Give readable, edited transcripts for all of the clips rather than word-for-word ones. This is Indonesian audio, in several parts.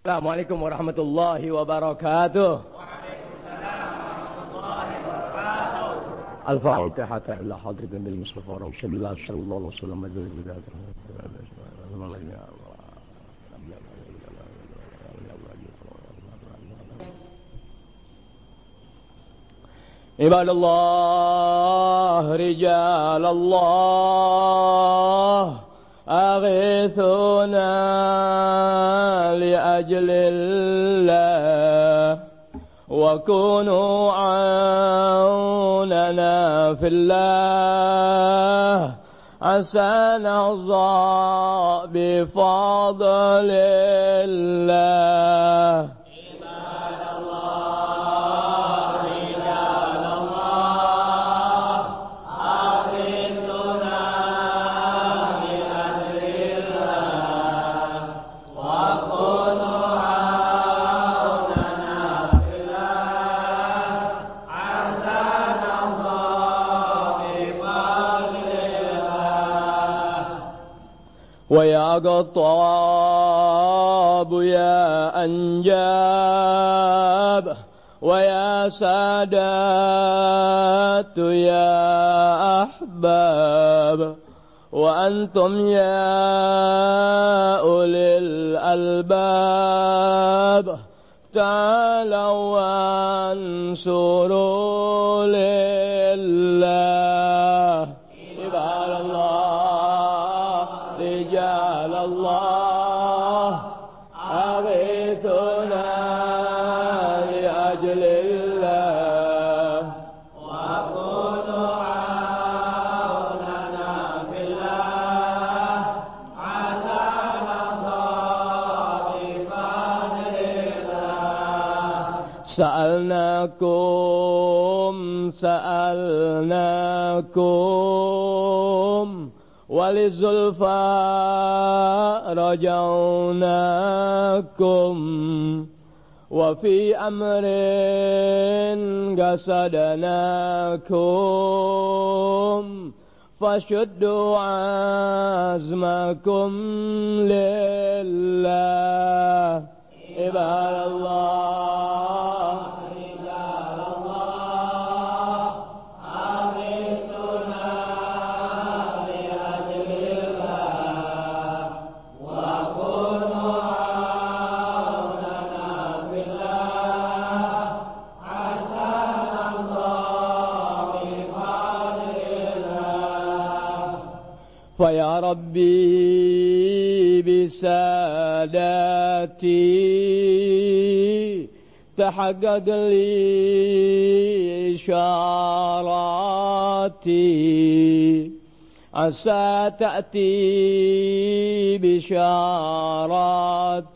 Assalamualaikum warahmatullahi wabarakatuh. الفاتحة إلى حضرة النبي المصطفى رسول الله صلى الله عليه وسلم. عباد الله رجال الله أغيثونا لأجل الله وكونوا عوننا في الله عسى نرضى بفضل الله. ويا قطاب يا أنجاب ويا سادات يا أحباب وأنتم يا أولي الألباب تعالوا وانصروا لله. عباد الله رجال الله أغيثنا لأجل الله وكونوا عوننا في الله عسى نرضى بفضل الله. سألناكم وللزلفى رجوناكم وفي أمر قصدناكم فشدوا عزمكم لله. عباد الله رجال الله أغيثنا لأجل الله وكونوا عوننا في الله عسى نرضى بفضل الله. فيا ربي بساداتي تحقق لي إشاراتي عسى تأتي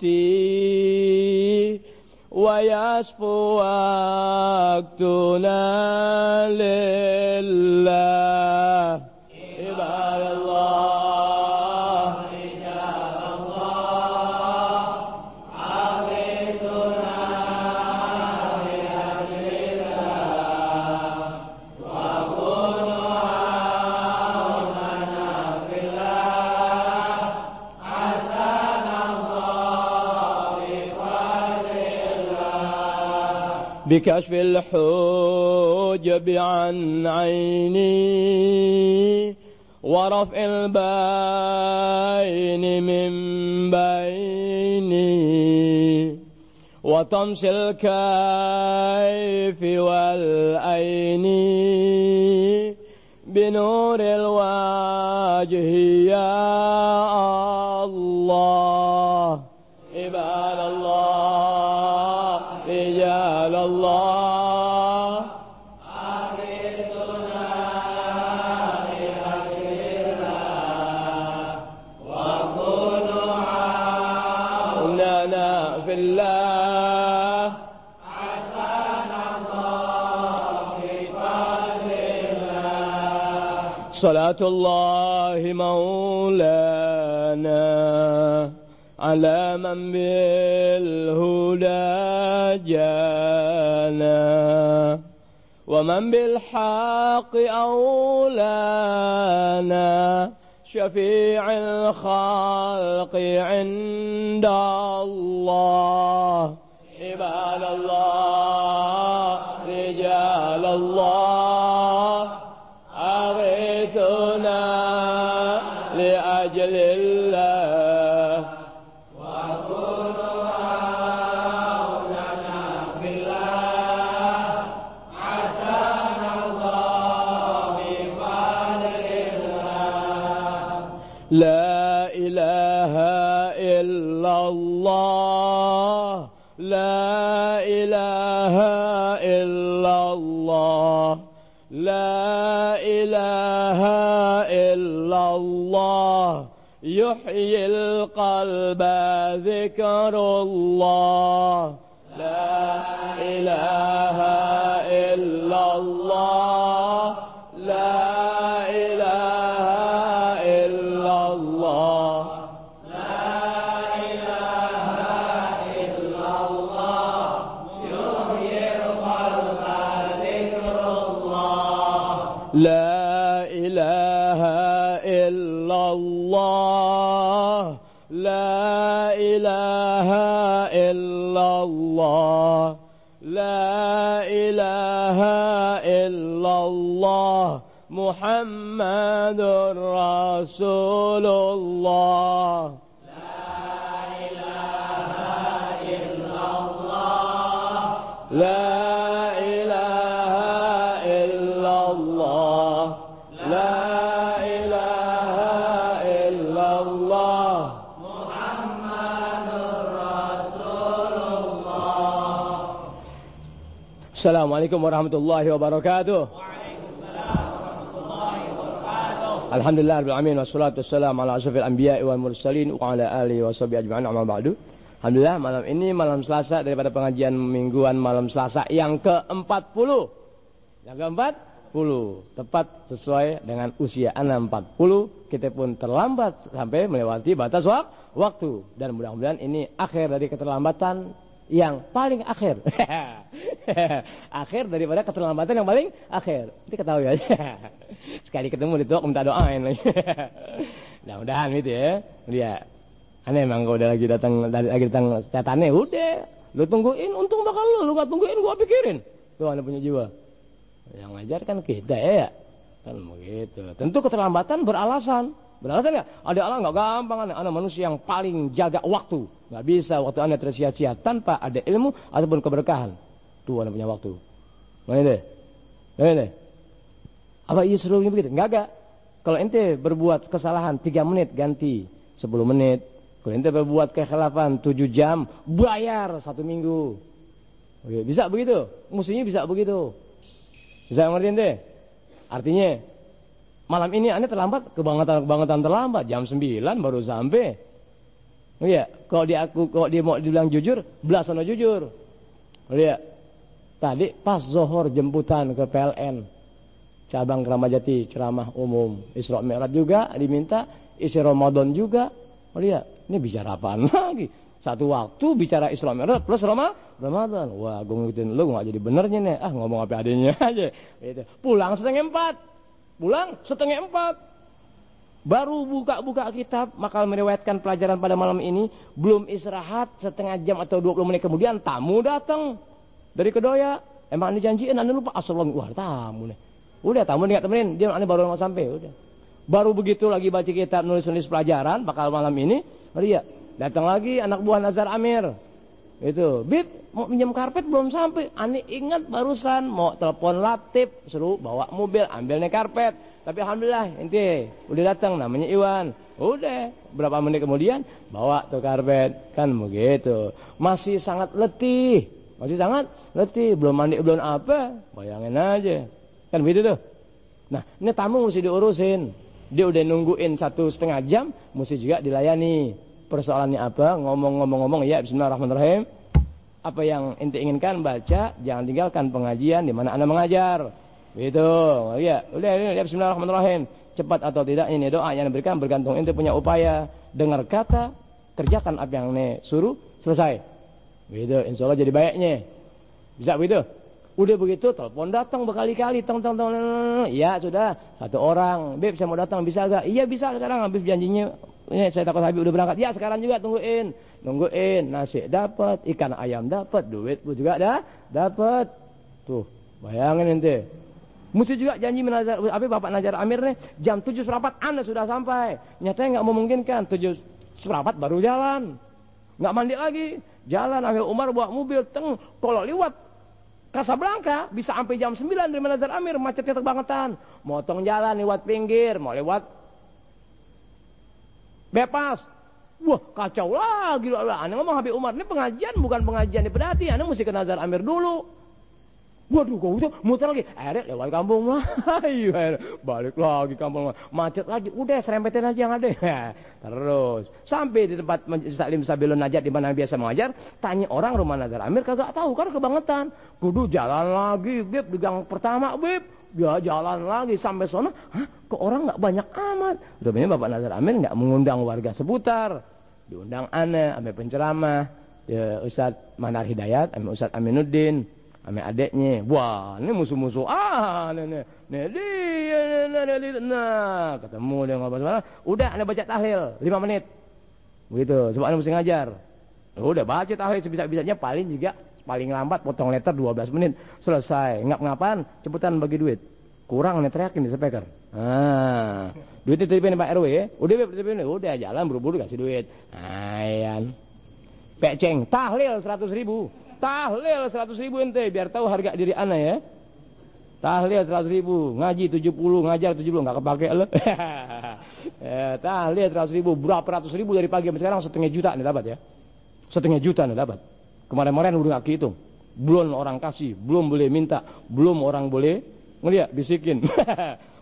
بشاراتي ويصفو وقتنا لله. عباد الله رجال الله أغيثنا لأجل الله وكونوا عوننا في الله عسى نرضى بفضل الله. بكشف الحجب عن عيني ورفع البين من بيني وطمس الكيف والأين بنور الوجه يا الله. عباد الله رجال الله أغيثنا لأجل الله وكونوا عوننا في الله عسى نرضى بفضل الله. صلاة الله مولانا على من بالهدى جانا ومن بالحق أولانا شفيع الخلق عند الله عباد الله رجال الله أغيثنا لأجل الله وكونوا عوننا في الله عسانا الله بفضل الله لا إله إلا الله لا إله إلا الله لا إله إلا الله يحيي القلب ذكر الله لا إله إلا الله لا إله إلا الله لا إله إلا الله لا إله إلا الله لا إله إلا الله محمد رسول الله لا إله إلا الله لا إله إلا الله لا إله إلا الله محمد رسول الله. Assalamualaikum warahmatullahi wabarakatuh. Alhamdulillah rabbil alamin wassalatu wassalamu ala asyrafil anbiya'i wal mursalin wa ala alihi washabihi ajma'in amma ba'du. Alhamdulillah malam ini malam Selasa daripada pengajian mingguan malam Selasa yang ke-40. Yang ke-40 tepat sesuai dengan usia anak 40, kita pun terlambat sampai melewati batas waktu dan mudah-mudahan ini akhir dari keterlambatan yang paling akhir. Akhir daripada keterlambatan yang paling akhir. Nanti ketahui aja. Sekali ketemu di minta doain lagi. Mudah-mudahan gitu ya. Dia aneh emang kalau udah lagi datang catatannya udah lu tungguin, untung bakal lu gak tungguin gua pikirin. Tuh anda punya jiwa. Yang ngajar kan kita ya. Kan begitu. Tentu keterlambatan beralasan. Beralasan enggak? Ada alasan enggak gampang anda manusia yang paling jaga waktu. Enggak bisa waktu anda tersia-sia tanpa ada ilmu ataupun keberkahan. Tuh anda punya waktu. Mana deh? Apa iya seluruhnya begitu? Enggak. Kalau ente berbuat kesalahan 3 menit ganti 10 menit. Kalau ente berbuat kekhilafan 7 jam bayar 1 minggu. Oke, bisa begitu? Musuhnya bisa begitu. Bisa ngerti ente? Artinya malam ini anda terlambat, kebangetan terlambat. Jam 9 baru sampai. Oh iya, kalau dia mau dibilang jujur, belas sono jujur. Oh iya, tadi pas zohor jemputan ke PLN, cabang Kramajati, ceramah umum, Isra Mi'raj juga diminta, isi Ramadan juga. Oh iya, ini bicara apaan lagi? Satu waktu bicara Isra Mi'raj plus Ramadan. Wah, gue ngikutin lu nggak jadi benernya nih. Ngomong apa adanya aja. Gitu. Pulang 3:30. Baru buka kitab, maka meriwayatkan pelajaran pada malam ini, belum istirahat setengah jam atau 20 menit kemudian tamu datang dari Kedoya. Emang dijanjiin, anda lupa assalamualaikum. Wah, tamu nih. Udah tamu nggak temenin, dia anda baru mau sampai. Udah. Baru begitu lagi baca kitab, nulis pelajaran, bakal malam ini, dia datang lagi anak buah Nazar Amir. Itu, Bib, mau pinjam karpet belum sampai. Ani ingat barusan mau telepon Latif, suruh bawa mobil, ambil nih karpet. Tapi alhamdulillah, ente udah datang, namanya Iwan. Udah, berapa menit kemudian bawa tuh karpet, kan begitu. Masih sangat letih, belum mandi belum apa, bayangin aja, kan begitu tuh. Nah, ini tamu mesti diurusin. Dia udah nungguin 1,5 jam, mesti juga dilayani. Persoalannya apa? Ngomong, ya bismillahirrahmanirrahim. Apa yang ente inginkan baca, jangan tinggalkan pengajian di mana anda mengajar. Gitu. Ya, udah bismillahirrahmanirrahim. Cepat atau tidak ini doa yang diberikan bergantung ente punya upaya. Dengar kata, kerjakan apa yang ente suruh, selesai. Gitu, insyaallah jadi baiknya. Bisa begitu? Udah begitu telepon datang berkali-kali, teng. Iya sudah, satu orang, Beb saya mau datang bisa gak? Iya bisa sekarang, habis janjinya. Ini saya takut Habib udah berangkat. Ya sekarang juga nungguin. Nasi dapat, ikan ayam dapat, duit juga dapat. Tuh, bayangin ente. Mesti juga janji menazar, Bapak Najar Amir nih jam 7 seperempat Anda sudah sampai. Nyatanya nggak memungkinkan, 7 seperempat baru jalan. Nggak mandi lagi. Jalan Amir Umar bawa mobil, kalau lewat Kasablanka bisa sampai jam 9 dari Menazar Amir, macetnya kebangetan. Motong jalan lewat pinggir, mau lewat bebas. Wah, kacau lagi. Anda ngomong Habib Umar, ini pengajian bukan pengajian di Pedati, Anda mesti ke Nazar Amir dulu. Waduh, kok itu muter lagi. Akhirnya lewat kampung Melayu. Balik lagi kampung Melayu. Macet lagi. Udah serempetin aja yang ada. Terus sampai di tempat Taklim Sabilun Najat di mana biasa mengajar, tanya orang rumah Nazar Amir kagak tahu kan kebangetan. Kudu jalan lagi, Beb, di gang pertama, Beb. Ya jalan lagi sampai sana. Hah, kok orang nggak banyak amat. Rupanya Bapak Nazar Amir nggak mengundang warga seputar. Diundang aneh, ame penceramah, ya Ustadz Manar Hidayat, ame Ustadz Aminuddin. Ame adeknya, wah ini musuh-musuh, nah ketemu dia ngobrol sama, udah anda baca tahlil 5 menit, begitu, sebab anda mesti ngajar, udah baca tahlil sebisa-bisanya paling lambat potong letter 12 menit, selesai, ngap-ngapan, cepetan bagi duit, kurang nih teriakin di speaker, duit dititipin Pak RW ya, udah jalan buru-buru kasih duit, ayan, peceng, tahlil 100.000. Tahlil 100.000 ente biar tahu harga diri ana ya. Tahlil 100.000, ngaji 70, ngajar 70 enggak kepake lo. Tahlil 100.000, berapa ratus ribu dari pagi sampai sekarang 1,5 juta nih dapat ya. 1,5 juta nih dapat. Kemarin-kemarin udah enggak hitung. Belum orang kasih, belum boleh minta, belum orang boleh ngeliat bisikin.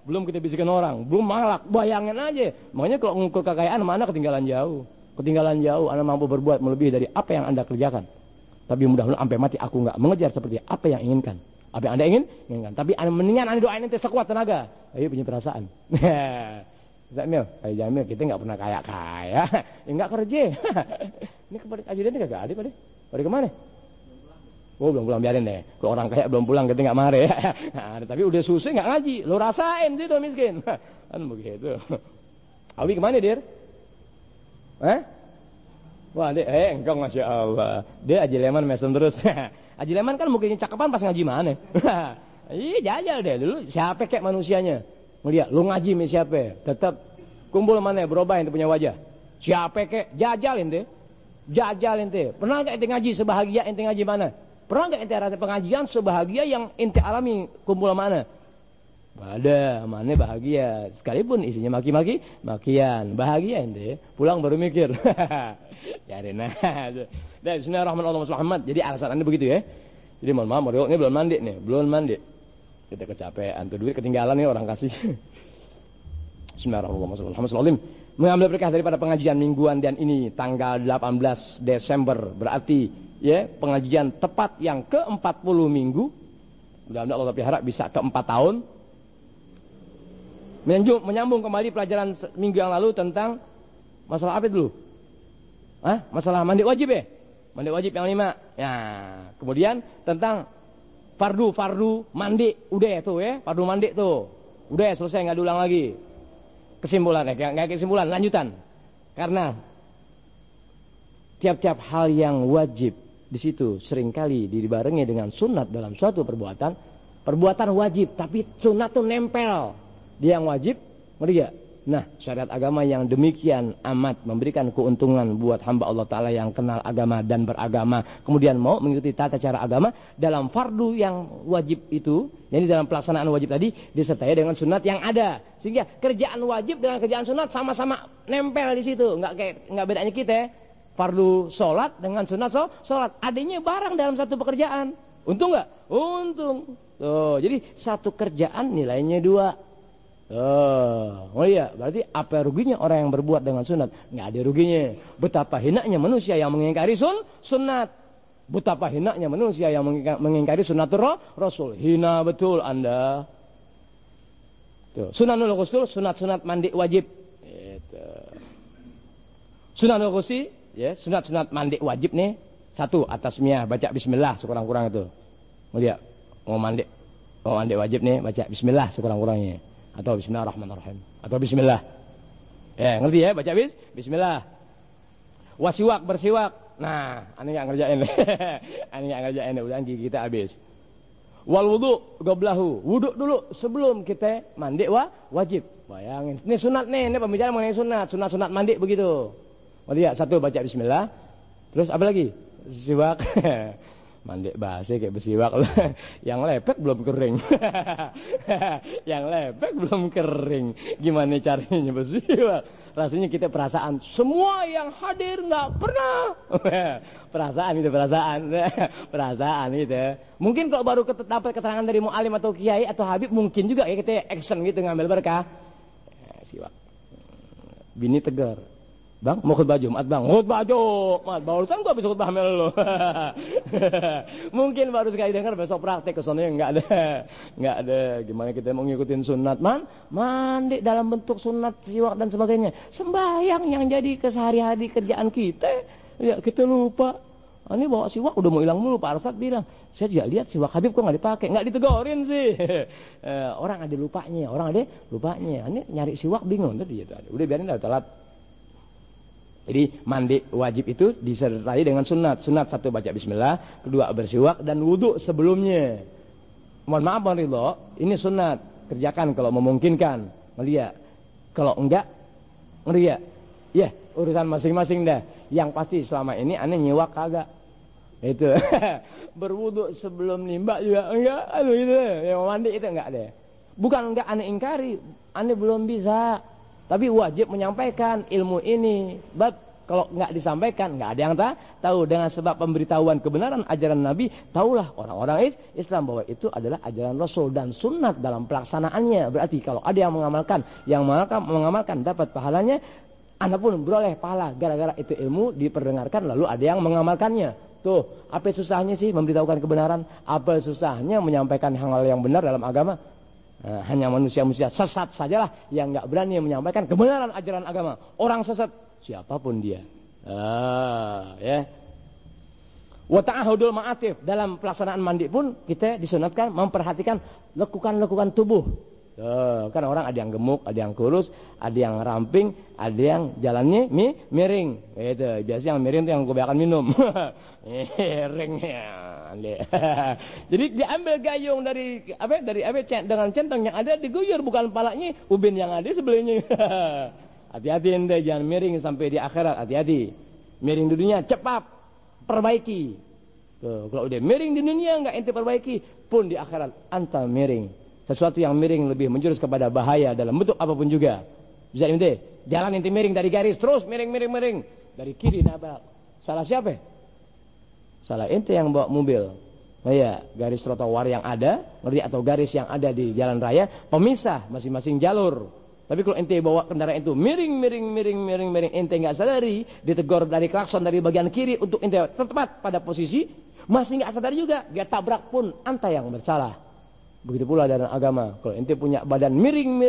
Belum kita bisikin orang, belum malak. Bayangin aja. Makanya kalau ngukur kekayaan mana ketinggalan jauh. Ketinggalan jauh, Anda mampu berbuat melebihi dari apa yang Anda kerjakan. Tapi mudah-mudahan sampai mati aku nggak mengejar seperti apa yang inginkan. Apa yang Anda inginkan. Tapi mendingan Anda doain nanti sekuat tenaga. Ayo punya perasaan. Jamil, Jamil kita nggak pernah kaya. Ya nggak kerja. Ini kebalik aja dia kagak ada pada. Pada kemana? Oh belum pulang biarin deh. Kalau orang kaya belum pulang kita nggak marah ya. Tapi udah susah nggak ngaji. Lo rasain sih tuh miskin. Kan begitu. Abi kemana dir? Wah, engkau Masya Allah. Dia Haji Leman mesem terus. Haji Leman kan mukanya cakepan pas ngaji mana? Iya jajal deh dulu. Siapa kek manusianya? Ngeliat, lu ngaji sama siapa? Tetap kumpul mana berubah yang punya wajah. Siapa kek? Jajalin deh. Jajalin deh. Pernah gak ente ngaji sebahagia ente ngaji mana? Pernah gak ente rasa pengajian sebahagia yang ente alami kumpul mana? Ada, mana bahagia. Sekalipun isinya maki-maki, makian. Bahagia ente. Pulang baru mikir. Cari dan bismillahirrahmanirrahim Muhammad. Jadi alasan Anda begitu ya. Jadi mohon maaf, Mario ini belum mandi. Kita kecapean, tuh duit ketinggalan nih orang kasih. Bismillahirrahmanirrahim. Mengambil berkah daripada pengajian mingguan dan ini tanggal 18 Desember berarti ya pengajian tepat yang ke-40 minggu. Mudah-mudahan Allah berharap bisa ke-4 tahun. Menyambung kembali pelajaran minggu yang lalu tentang masalah apa dulu? Masalah mandi wajib ya? Mandi wajib yang 5. Ya, kemudian tentang fardu mandi, udah tuh ya, fardu mandi tuh. Udah selesai enggak diulang lagi. Kesimpulan enggak kesimpulan, lanjutan. Karena tiap-tiap hal yang wajib di situ seringkali dibarengi dengan sunat dalam suatu perbuatan wajib, tapi sunat tuh nempel. Dia yang wajib, ngerti gak? Nah, syariat agama yang demikian amat memberikan keuntungan buat hamba Allah Ta'ala yang kenal agama dan beragama. Kemudian mau mengikuti tata cara agama dalam fardu yang wajib itu. Jadi dalam pelaksanaan wajib tadi disertai dengan sunat yang ada. Sehingga kerjaan wajib dengan kerjaan sunat sama-sama nempel di situ. Nggak bedanya kita. Fardu sholat dengan sunat sholat. Adanya barang dalam satu pekerjaan. Untung nggak? Untung. Tuh, jadi satu kerjaan nilainya 2. Oh iya, berarti apa ruginya orang yang berbuat dengan sunat? Nggak ada ruginya. Betapa hinanya manusia yang mengingkari sunat. Betapa hinanya manusia yang mengingkari sunatul Rasul. Hina betul Anda. Tuh, sunanul ghusl, sunat mandi wajib. Itu. Sunanul ghusl, ya, sunat mandi wajib nih. 1, atasmiyah baca bismillah sekurang-kurang itu. Lihat. mau mandi wajib nih baca bismillah sekurang-kurangnya atau bismillahirrahmanirrahim atau bismillah. Ya, ngerti ya baca bismillah. Wasiwak bersiwak. Nah, aneh enggak ngerjain. Aneh enggak ngerjain udah gigi kita habis. Wal wudu goblahu. Wudu dulu sebelum kita mandi wajib. Bayangin. Ini sunat nih, ini pembicaraan mengenai sunat. Sunat-sunat mandi begitu. Oh iya, satu baca bismillah. Terus apa lagi? Siwak. Mandi basi kayak bersiwak. Yang lepek belum kering. Yang lepek belum kering. Gimana caranya bersiwak? Rasanya kita perasaan semua yang hadir nggak pernah. Perasaan itu perasaan itu. Mungkin kalau baru dapat keterangan dari mualim atau kiai atau habib mungkin juga ya kita action gitu ngambil berkah. Siwak. Bini tegar. Bang, mau khutbah Jumat bang? Khutbah Jumat, barusan gua habis khutbah mel lo. Mungkin baru sekali dengar besok praktek kesononya nggak ada. Gimana kita mau ngikutin sunat mandi dalam bentuk sunat siwak dan sebagainya. Sembahyang yang jadi kesehari-hari kerjaan kita, ya kita lupa. Ini bawa siwak udah mau hilang mulu. Pak Arsad bilang, saya juga lihat siwak Habib kok nggak dipakai, nggak ditegorin sih. Orang ada lupanya. Ini nyari siwak bingung tadi. Udah biarin dah telat. Jadi mandi wajib itu disertai dengan sunat. Sunat satu baca bismillah, kedua bersiwak dan wudu sebelumnya. Mohon maaf Bang Ridho, ini sunat. Kerjakan kalau memungkinkan. Ngelia. Kalau enggak, ngelia. Ya, urusan masing-masing dah. Yang pasti selama ini aneh nyiwak kagak. Itu. Berwudu sebelum nimba juga enggak. Aduh itu. Yang mandi itu enggak ada. Bukan enggak aneh ingkari, aneh belum bisa. Tapi wajib menyampaikan ilmu ini. Bab kalau nggak disampaikan, nggak ada yang tahu. Dengan sebab pemberitahuan kebenaran ajaran Nabi, tahulah orang-orang Islam bahwa itu adalah ajaran Rasul dan sunnat dalam pelaksanaannya. Berarti kalau ada yang mengamalkan dapat pahalanya. Anda pun beroleh pahala gara-gara itu ilmu diperdengarkan lalu ada yang mengamalkannya. Tuh, apa susahnya sih memberitahukan kebenaran? Apa susahnya menyampaikan hal-hal yang benar dalam agama? Hanya manusia-manusia sesat sajalah yang nggak berani menyampaikan kebenaran ajaran agama. Orang sesat siapapun dia. Ya. Wa ta'ahudul ma'atif, dalam pelaksanaan mandi pun kita disunatkan memperhatikan lekukan-lekukan tubuh. Kan orang ada yang gemuk, ada yang kurus, ada yang ramping, ada yang jalannya miring. Gitu. Biasanya yang miring itu yang kebanyakan minum. Miringnya. Jadi diambil gayung dari dengan centang yang ada diguyur, bukan palanya ubin yang ada sebelahnya. Hati-hati ente jangan miring sampai di akhirat. Hati-hati. Miring di dunia cepat perbaiki. Tuh, kalau udah miring di dunia enggak ente perbaiki, pun di akhirat anta miring. Sesuatu yang miring lebih menjurus kepada bahaya dalam bentuk apapun juga. Bisa ente jalan ente miring dari garis terus miring dari kiri nabrak. Salah siapa? Salah ente yang bawa mobil. Nah ya, garis trotoar yang ada, ngerti, atau garis yang ada di jalan raya pemisah masing-masing jalur. Tapi kalau ente bawa kendaraan itu miring, ente nggak sadari, ditegur dari klakson dari bagian kiri untuk ente tepat pada posisi, masih nggak sadar juga, dia tabrak pun anta yang bersalah. Begitu pula dalam agama. Kalau ente punya badan miring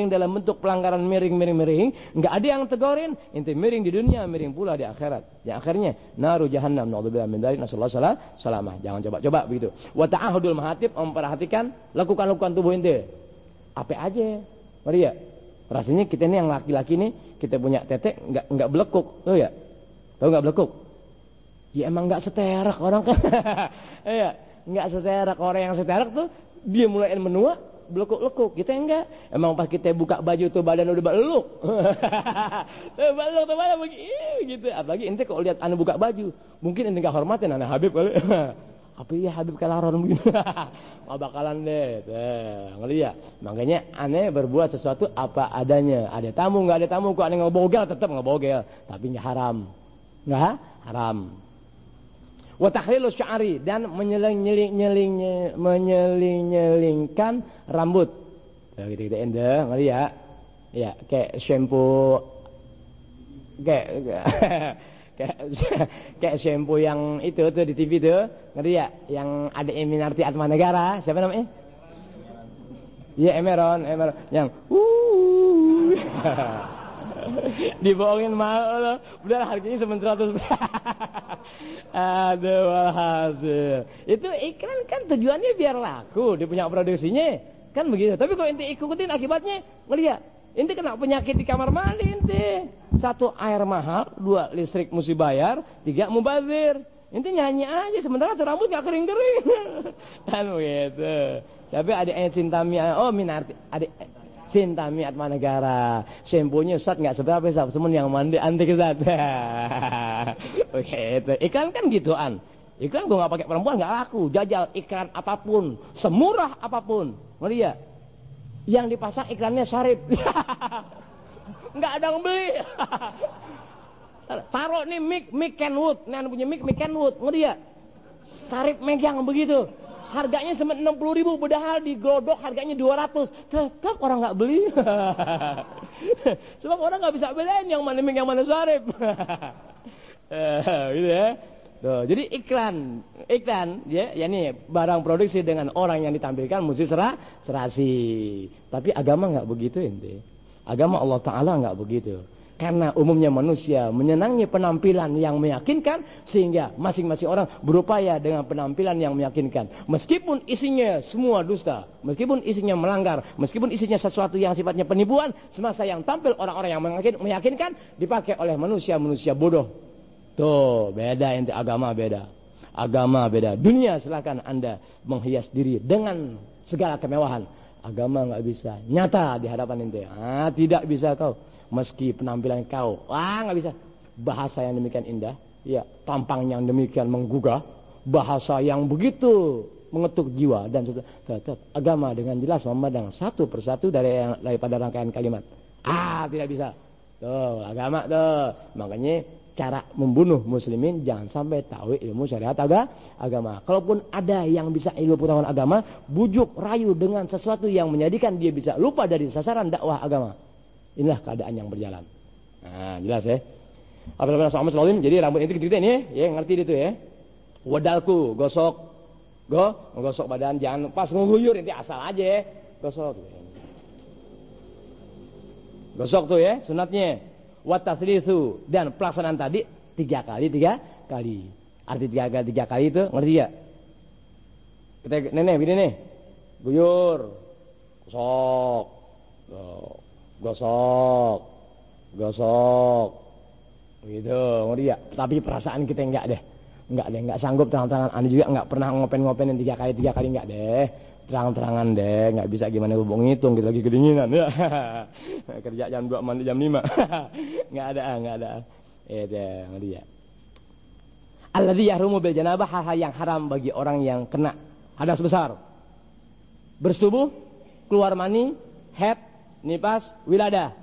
dalam bentuk pelanggaran miring, nggak ada yang tegorin, ente miring di dunia, miring pula di akhirat. Yang akhirnya naru jahannam, naudzubillah min dzalik, nasallahu salamah. Jangan coba-coba begitu. Wa ta'ahudul mahatib, memperhatikan lekukan-lekukan tubuh ente. Apa aja? Mari ya. Rasanya kita ini yang laki-laki nih, kita punya tete enggak belekuk, tahu ya? Tahu enggak belekuk? Ya emang enggak seterak orang kan. Iya. Enggak seterak. Orang yang seterak tuh dia mulai menua belekuk-lekuk. Kita enggak. Emang pas kita buka baju tuh badan udah beluk. Beluk tuh badan begitu. Apalagi ente kalau lihat ane buka baju, mungkin ente enggak hormatin ane Habib kali. Apa iya Habib kelaron begini? Nggak bakalan deh. Ngeli ya. Makanya ane berbuat sesuatu apa adanya. Ada tamu enggak ada tamu, kok ane ngebogel tetap ngebogel, tapi enggak haram. Enggak haram. Wa tahlilus sya'ri, dan menyeling-nyelingkan rambut. Ya gitu ende, ngerti ya? Ya, kayak shampoo kayak shampoo yang itu tuh di TV tuh, ngerti ya? Yang ada Eminarti Atmanegara, siapa namanya? Iya, Emeron yang dibohongin mahal loh. Udah harganya 100. Aduh, hasil. Itu iklan kan tujuannya biar laku, dia punya produksinya. Kan begitu. Tapi kalau ente ikutin akibatnya, ngelihat. Ente kena penyakit di kamar mandi ente. 1 air mahal, 2 listrik mesti bayar, 3 mubazir. Ente nyanyi aja sementara tuh rambut gak kering-kering. Kan begitu. Tapi adiknya Cinta Mia, Minarti, adik Cinta Mia Atmanegara. Shampoo-nya Ustaz enggak seberapa Ustaz, cuman yang mandi antik Ustaz. Begitu. Iklan kan gituan. Iklan gua enggak pakai perempuan enggak laku. Jajal iklan apapun, semurah apapun. Ngerti ya? Yang dipasang iklannya Syarif. Enggak ada yang beli. Taruh nih mic Kenwood. Nih punya mic Kenwood. Ngerti ya? Syarif megang begitu. Harganya 60.000, padahal digodok harganya 200. Tetap orang nggak beli. Sebab orang nggak bisa bedain yang mana mic yang mana Syarif. Gitu ya. Tuh, jadi iklan ya nih barang produksi dengan orang yang ditampilkan mesti serasi. Tapi agama nggak begitu ente. Agama Allah Taala nggak begitu. Karena umumnya manusia menyenangi penampilan yang meyakinkan, sehingga masing-masing orang berupaya dengan penampilan yang meyakinkan. Meskipun isinya semua dusta, meskipun isinya melanggar, meskipun isinya sesuatu yang sifatnya penipuan, semasa yang tampil orang-orang yang meyakinkan dipakai oleh manusia-manusia bodoh. Tuh, beda ente, agama beda. Agama beda. Dunia silakan Anda menghias diri dengan segala kemewahan. Agama nggak bisa. Nyata di hadapan ente. Tidak bisa kau. Meski penampilan kau, nggak bisa. Bahasa yang demikian indah, ya, tampang yang demikian menggugah, bahasa yang begitu mengetuk jiwa, dan tetap agama dengan jelas memandang satu persatu daripada rangkaian kalimat. Tidak bisa. Tuh, agama tuh. Makanya cara membunuh muslimin jangan sampai tahu ilmu syariat agama. Kalaupun ada yang bisa ilmu pengetahuan agama, bujuk rayu dengan sesuatu yang menjadikan dia bisa lupa dari sasaran dakwah agama. Inilah keadaan yang berjalan. Nah, jelas ya. Apabila sama selalu, jadi rambut itu gede-gede nih, ya, ngerti itu ya. Wadalku, gosok badan, jangan pas nguyur nanti asal aja ya. Gosok tuh ya, sunatnya. Wataslisu, dan pelaksanaan tadi 3 kali. Arti 3 kali itu ngerti ya? Kita nenek begini nih. Guyur. Gosok. Gitu, ngerti ya? Tapi perasaan kita enggak sanggup terang-terangan. Anda juga enggak pernah ngopen-ngopenin 3 kali enggak deh. Terang-terangan deh, enggak bisa gimana hubung ngitung, kita lagi kedinginan ya. Kerja jam 2 mandi jam 5. Enggak ada. Ngerti ya? Alladzi yahrumu bil janabah, hal-hal yang haram bagi orang yang kena hadas besar. Bersetubuh, keluar mani, haid, nifas, wiladah.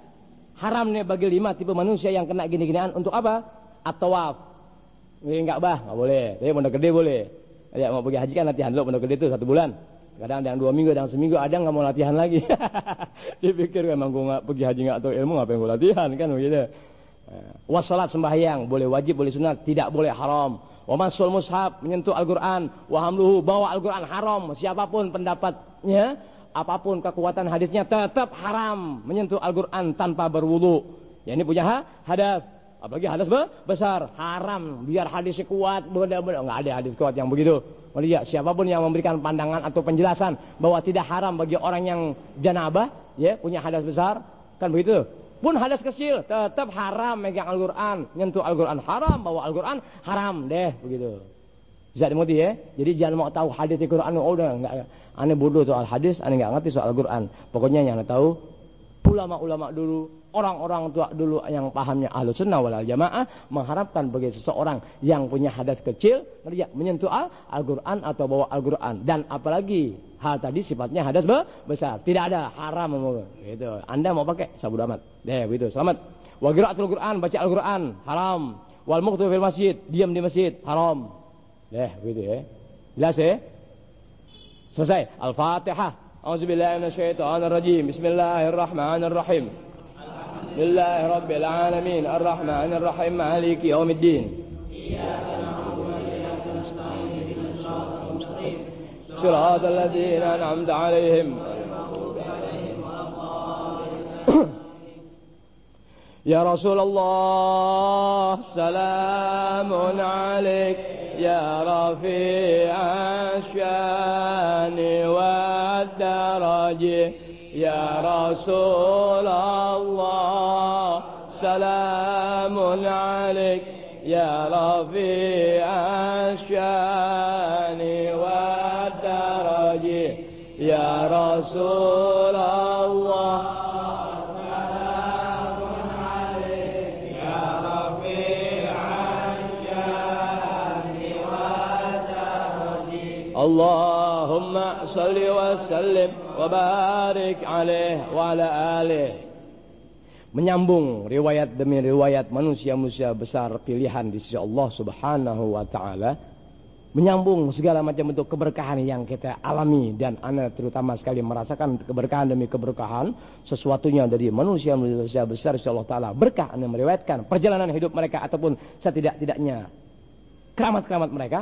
Haram nih bagi 5 tipe manusia yang kena gini-ginian. Untuk apa? At-tawaf. Nggak boleh. Tapi pondok gede boleh. Ya, mau pergi haji kan latihan dulu pondok gede itu 1 bulan. Kadang ada yang 2 minggu, ada yang seminggu, ada yang nggak mau latihan lagi. Dipikir emang gue nggak pergi haji nggak tahu ilmu, ngapain gue latihan kan begitu. Wassalat, sembahyang, boleh wajib, boleh sunat, tidak boleh haram. Wa masul mushaf, menyentuh Al-Qur'an, wa hamluhu, bawa Al-Qur'an haram. Siapapun pendapatnya, apapun kekuatan hadisnya, tetap haram menyentuh Al-Qur'an tanpa berwudu. Ya, ini punya hadas. Apalagi hadas besar, haram. Biar hadisnya kuat, benar-benar enggak ada hadis kuat yang begitu. Melihat siapapun yang memberikan pandangan atau penjelasan bahwa tidak haram bagi orang yang janabah, ya, punya hadas besar, kan begitu. Pun hadas kecil tetap haram megang Al-Qur'an, nyentuh Al-Qur'an haram, bawa Al-Qur'an haram deh, begitu. Bisa dimengerti ya? Jadi jangan mau tahu hadis Al-Qur'an, udah enggak. Aneh bodoh soal hadis, aneh enggak ngerti soal Al-Qur'an. Pokoknya yang tahu ulama-ulama dulu, orang-orang tua dulu yang pahamnya Ahlus Sunnah wal Jamaah mengharapkan bagi seseorang yang punya hadas kecil menyentuh Al-Qur'an atau bawa Al-Qur'an, dan apalagi hal tadi sifatnya hadas besar, tidak ada haram gitu. Anda mau pakai sabun amat deh begitu, selamat. Wa qiraatul Qur'an, baca Al-Qur'an haram. Wal muqtu fil masjid, diam di masjid haram deh begitu ya. Jelas ya? Selesai. Al-Fatihah. A'udzubillahi minasyaitonir rajim. Bismillahirrahmanirrahim. Lillahi rabbil alamin, arrahmanir rahim, maliki yaumiddin. Iyyaka na'budu wa iyyaka nasta'in, ihdinas siratal mustaqim, siratal ladzina an'amta 'alaihim ghairil maghdubi 'alaihim waladdallin. Ya Rasulullah, سلام عليك يا رفيع الشان والدرج يا رسول الله سلام عليك يا رفيع الشان والدرج يا رسول الله اللهم صل وسلم وبارك عليه وعلى آله. Menyambung riwayat demi riwayat manusia-manusia besar pilihan di sisi Allah Subhanahu wa taala, menyambung segala macam bentuk keberkahan yang kita alami, dan ana terutama sekali merasakan keberkahan demi keberkahan sesuatunya dari manusia-manusia besar di sisi Allah taala. Berkah ana meriwayatkan perjalanan hidup mereka ataupun setidak-tidaknya keramat-keramat mereka.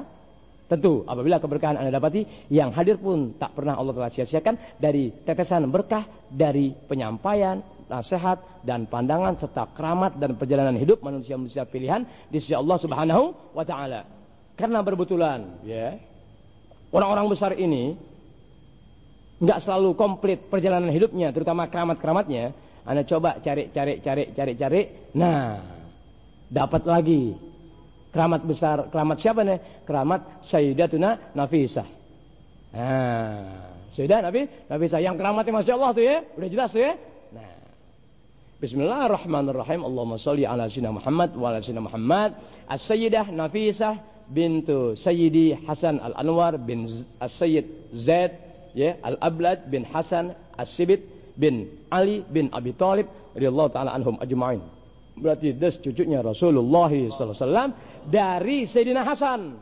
Tentu apabila keberkahan Anda dapati, yang hadir pun tak pernah Allah telah sia-siakan dari tetesan berkah dari penyampaian, nasihat dan pandangan serta keramat dan perjalanan hidup manusia-manusia pilihan di sisi Allah Subhanahu wa taala. Karena berbetulan ya, orang-orang besar ini enggak selalu komplit perjalanan hidupnya, terutama keramat-keramatnya. Anda coba cari. Nah, dapat lagi keramat besar. Keramat siapa nih? Keramat Sayyidatuna Nafisah. Sayyidah Nafisah yang keramatnya Masya Allah tuh ya. Udah jelas tuh ya. Nah, Bismillahirrahmanirrahim. Allahumma sholli ala sayyidina Muhammad wa ala sayyidina Muhammad. As-Sayyidah Nafisah bintu Sayyidi Hasan Al-Anwar bin As-Sayyid Zaid ya, Al-Ablad bin Hasan As-Sibit bin Ali bin Abi Thalib radhiyallahu taala anhum ajma'in. Berarti das cucunya Rasulullah sallallahu alaihi wasallam dari Sayyidina Hasan.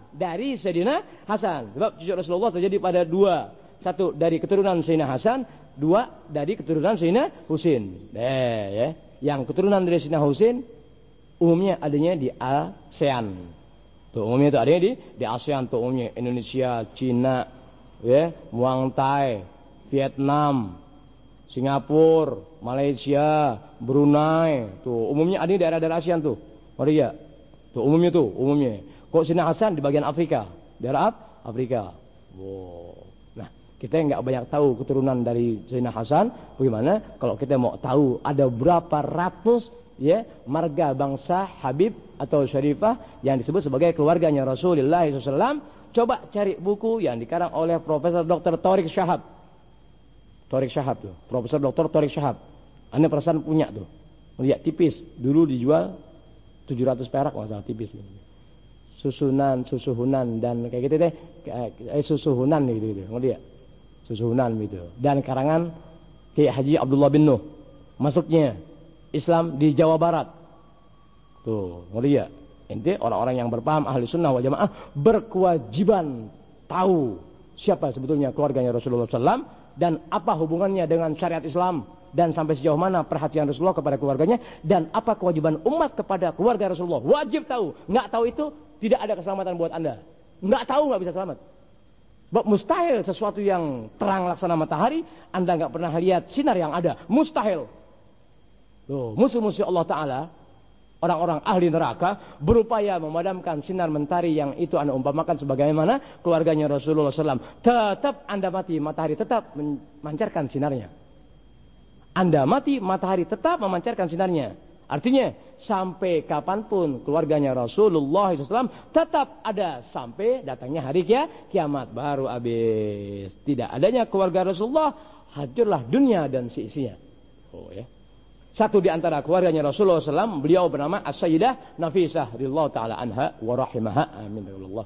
Sebab cucu Rasulullah terjadi pada dua. Satu dari keturunan Sayyidina Hasan, dua dari keturunan Sayyidina Husain. Ya. Yang keturunan dari Sayyidina Husain umumnya adanya di ASEAN. Tuh umumnya itu adanya di ASEAN tuh umumnya Indonesia, Cina, ya, Muang Thai, Vietnam, Singapura, Malaysia, Brunei, tuh umumnya ada di daerah-daerah ASEAN tuh. Maria. Tuh umumnya. Kok Sayyidina Hasan di bagian Afrika, daerah Afrika. Wow. Nah, kita nggak banyak tahu keturunan dari Sayyidina Hasan. Bagaimana kalau kita mau tahu ada berapa ratus ya marga bangsa Habib atau Syarifah yang disebut sebagai keluarganya Rasulullah SAW? Coba cari buku yang dikarang oleh Profesor Dr. Tariq Shahab tuh, Profesor Dr. Tariq Shahab. Anda perasaan punya tuh. Lihat tipis, dulu dijual 700 perak masalah tipis. Susuhunan dan kayak gitu deh. Susuhunan gitu. Ngelihat. Susuhunan gitu. Dan karangan Kiai Haji Abdullah bin Nuh. Masuknya Islam di Jawa Barat. Tuh, ngelihat. Ente orang-orang yang berpaham ahli sunnah wal jamaah berkewajiban tahu siapa sebetulnya keluarganya Rasulullah SAW dan apa hubungannya dengan syariat Islam, dan sampai sejauh mana perhatian Rasulullah kepada keluarganya, dan apa kewajiban umat kepada keluarga Rasulullah. Wajib tahu. Nggak tahu itu tidak ada keselamatan buat Anda. Nggak tahu nggak bisa selamat. Sebab mustahil sesuatu yang terang laksana matahari Anda nggak pernah lihat sinar yang ada. Mustahil. Tuh, musuh-musuh Allah Ta'ala, orang-orang ahli neraka berupaya memadamkan sinar mentari yang itu Anda umpamakan sebagaimana keluarganya Rasulullah SAW. Tetap Anda mati, matahari tetap memancarkan sinarnya. Anda mati, matahari tetap memancarkan sinarnya. Artinya sampai kapanpun keluarganya Rasulullah SAW tetap ada sampai datangnya hari kiamat baru habis. Tidak adanya keluarga Rasulullah, hancurlah dunia dan seisinya. Oh ya. Satu di antara keluarganya Rasulullah SAW, beliau bernama As-Sayyidah Nafisah radhiyallahu taala anha wa rahimaha. Amin ya Allah.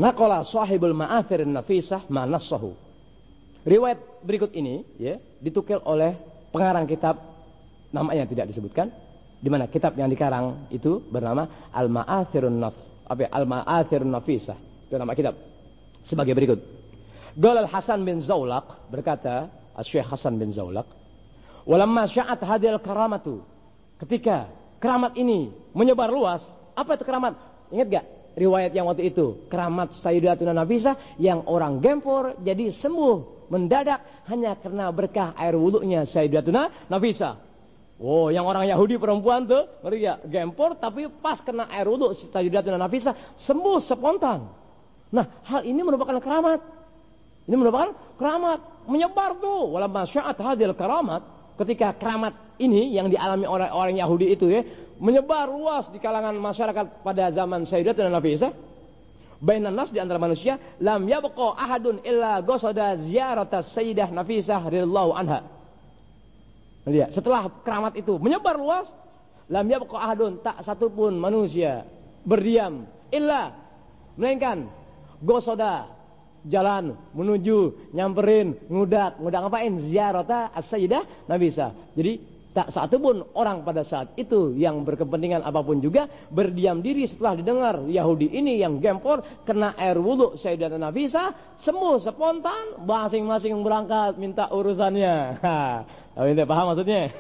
Naqala sahibul ma'athir Nafisah ma nassahu. Riwayat berikut ini ya ditukil oleh pengarang kitab, namanya tidak disebutkan, di mana kitab yang dikarang itu bernama Al-Ma'athirun Nafisah. Itu nama kitab. Sebagai berikut. Qala Al-Hasan bin Zaulaq, berkata Syekh Hasan bin Zaulaq, walamma sya'at hadhil karamatu, ketika keramat ini menyebar luas. Apa itu keramat? Ingat gak riwayat yang waktu itu? Keramat Sayyidatuna Nafisah yang orang gempor jadi sembuh mendadak hanya karena berkah air wudhunya Sayyidatuna Nafisah. Oh, yang orang Yahudi perempuan tuh, ngeri ya, gempor tapi pas kena air wudu Sayyidatuna Nafisah sembuh spontan. Nah, hal ini merupakan keramat. Ini merupakan keramat, menyebar tuh. Walamma sya'at hadil karamat, ketika keramat ini yang dialami oleh orang Yahudi itu ya, menyebar luas di kalangan masyarakat pada zaman Sayyidatuna Nafisah. Bainan nas, di antara manusia, lam yabqa ahadun illa qasada ziyarata Sayyidah Nafisah radhiyallahu anha. Lihat, setelah keramat itu menyebar luas, lam yabqa ahadun, tak satu pun manusia berdiam illa, melainkan qasada, jalan menuju, nyamperin, ngudak ngapain? Ziyarata Sayyidah Nafisah. Jadi tak satu pun orang pada saat itu yang berkepentingan apapun juga berdiam diri setelah didengar Yahudi ini yang gempor kena air wudhu Sayyidatuna Nafisah, semua spontan, masing-masing berangkat minta urusannya. Ente paham maksudnya?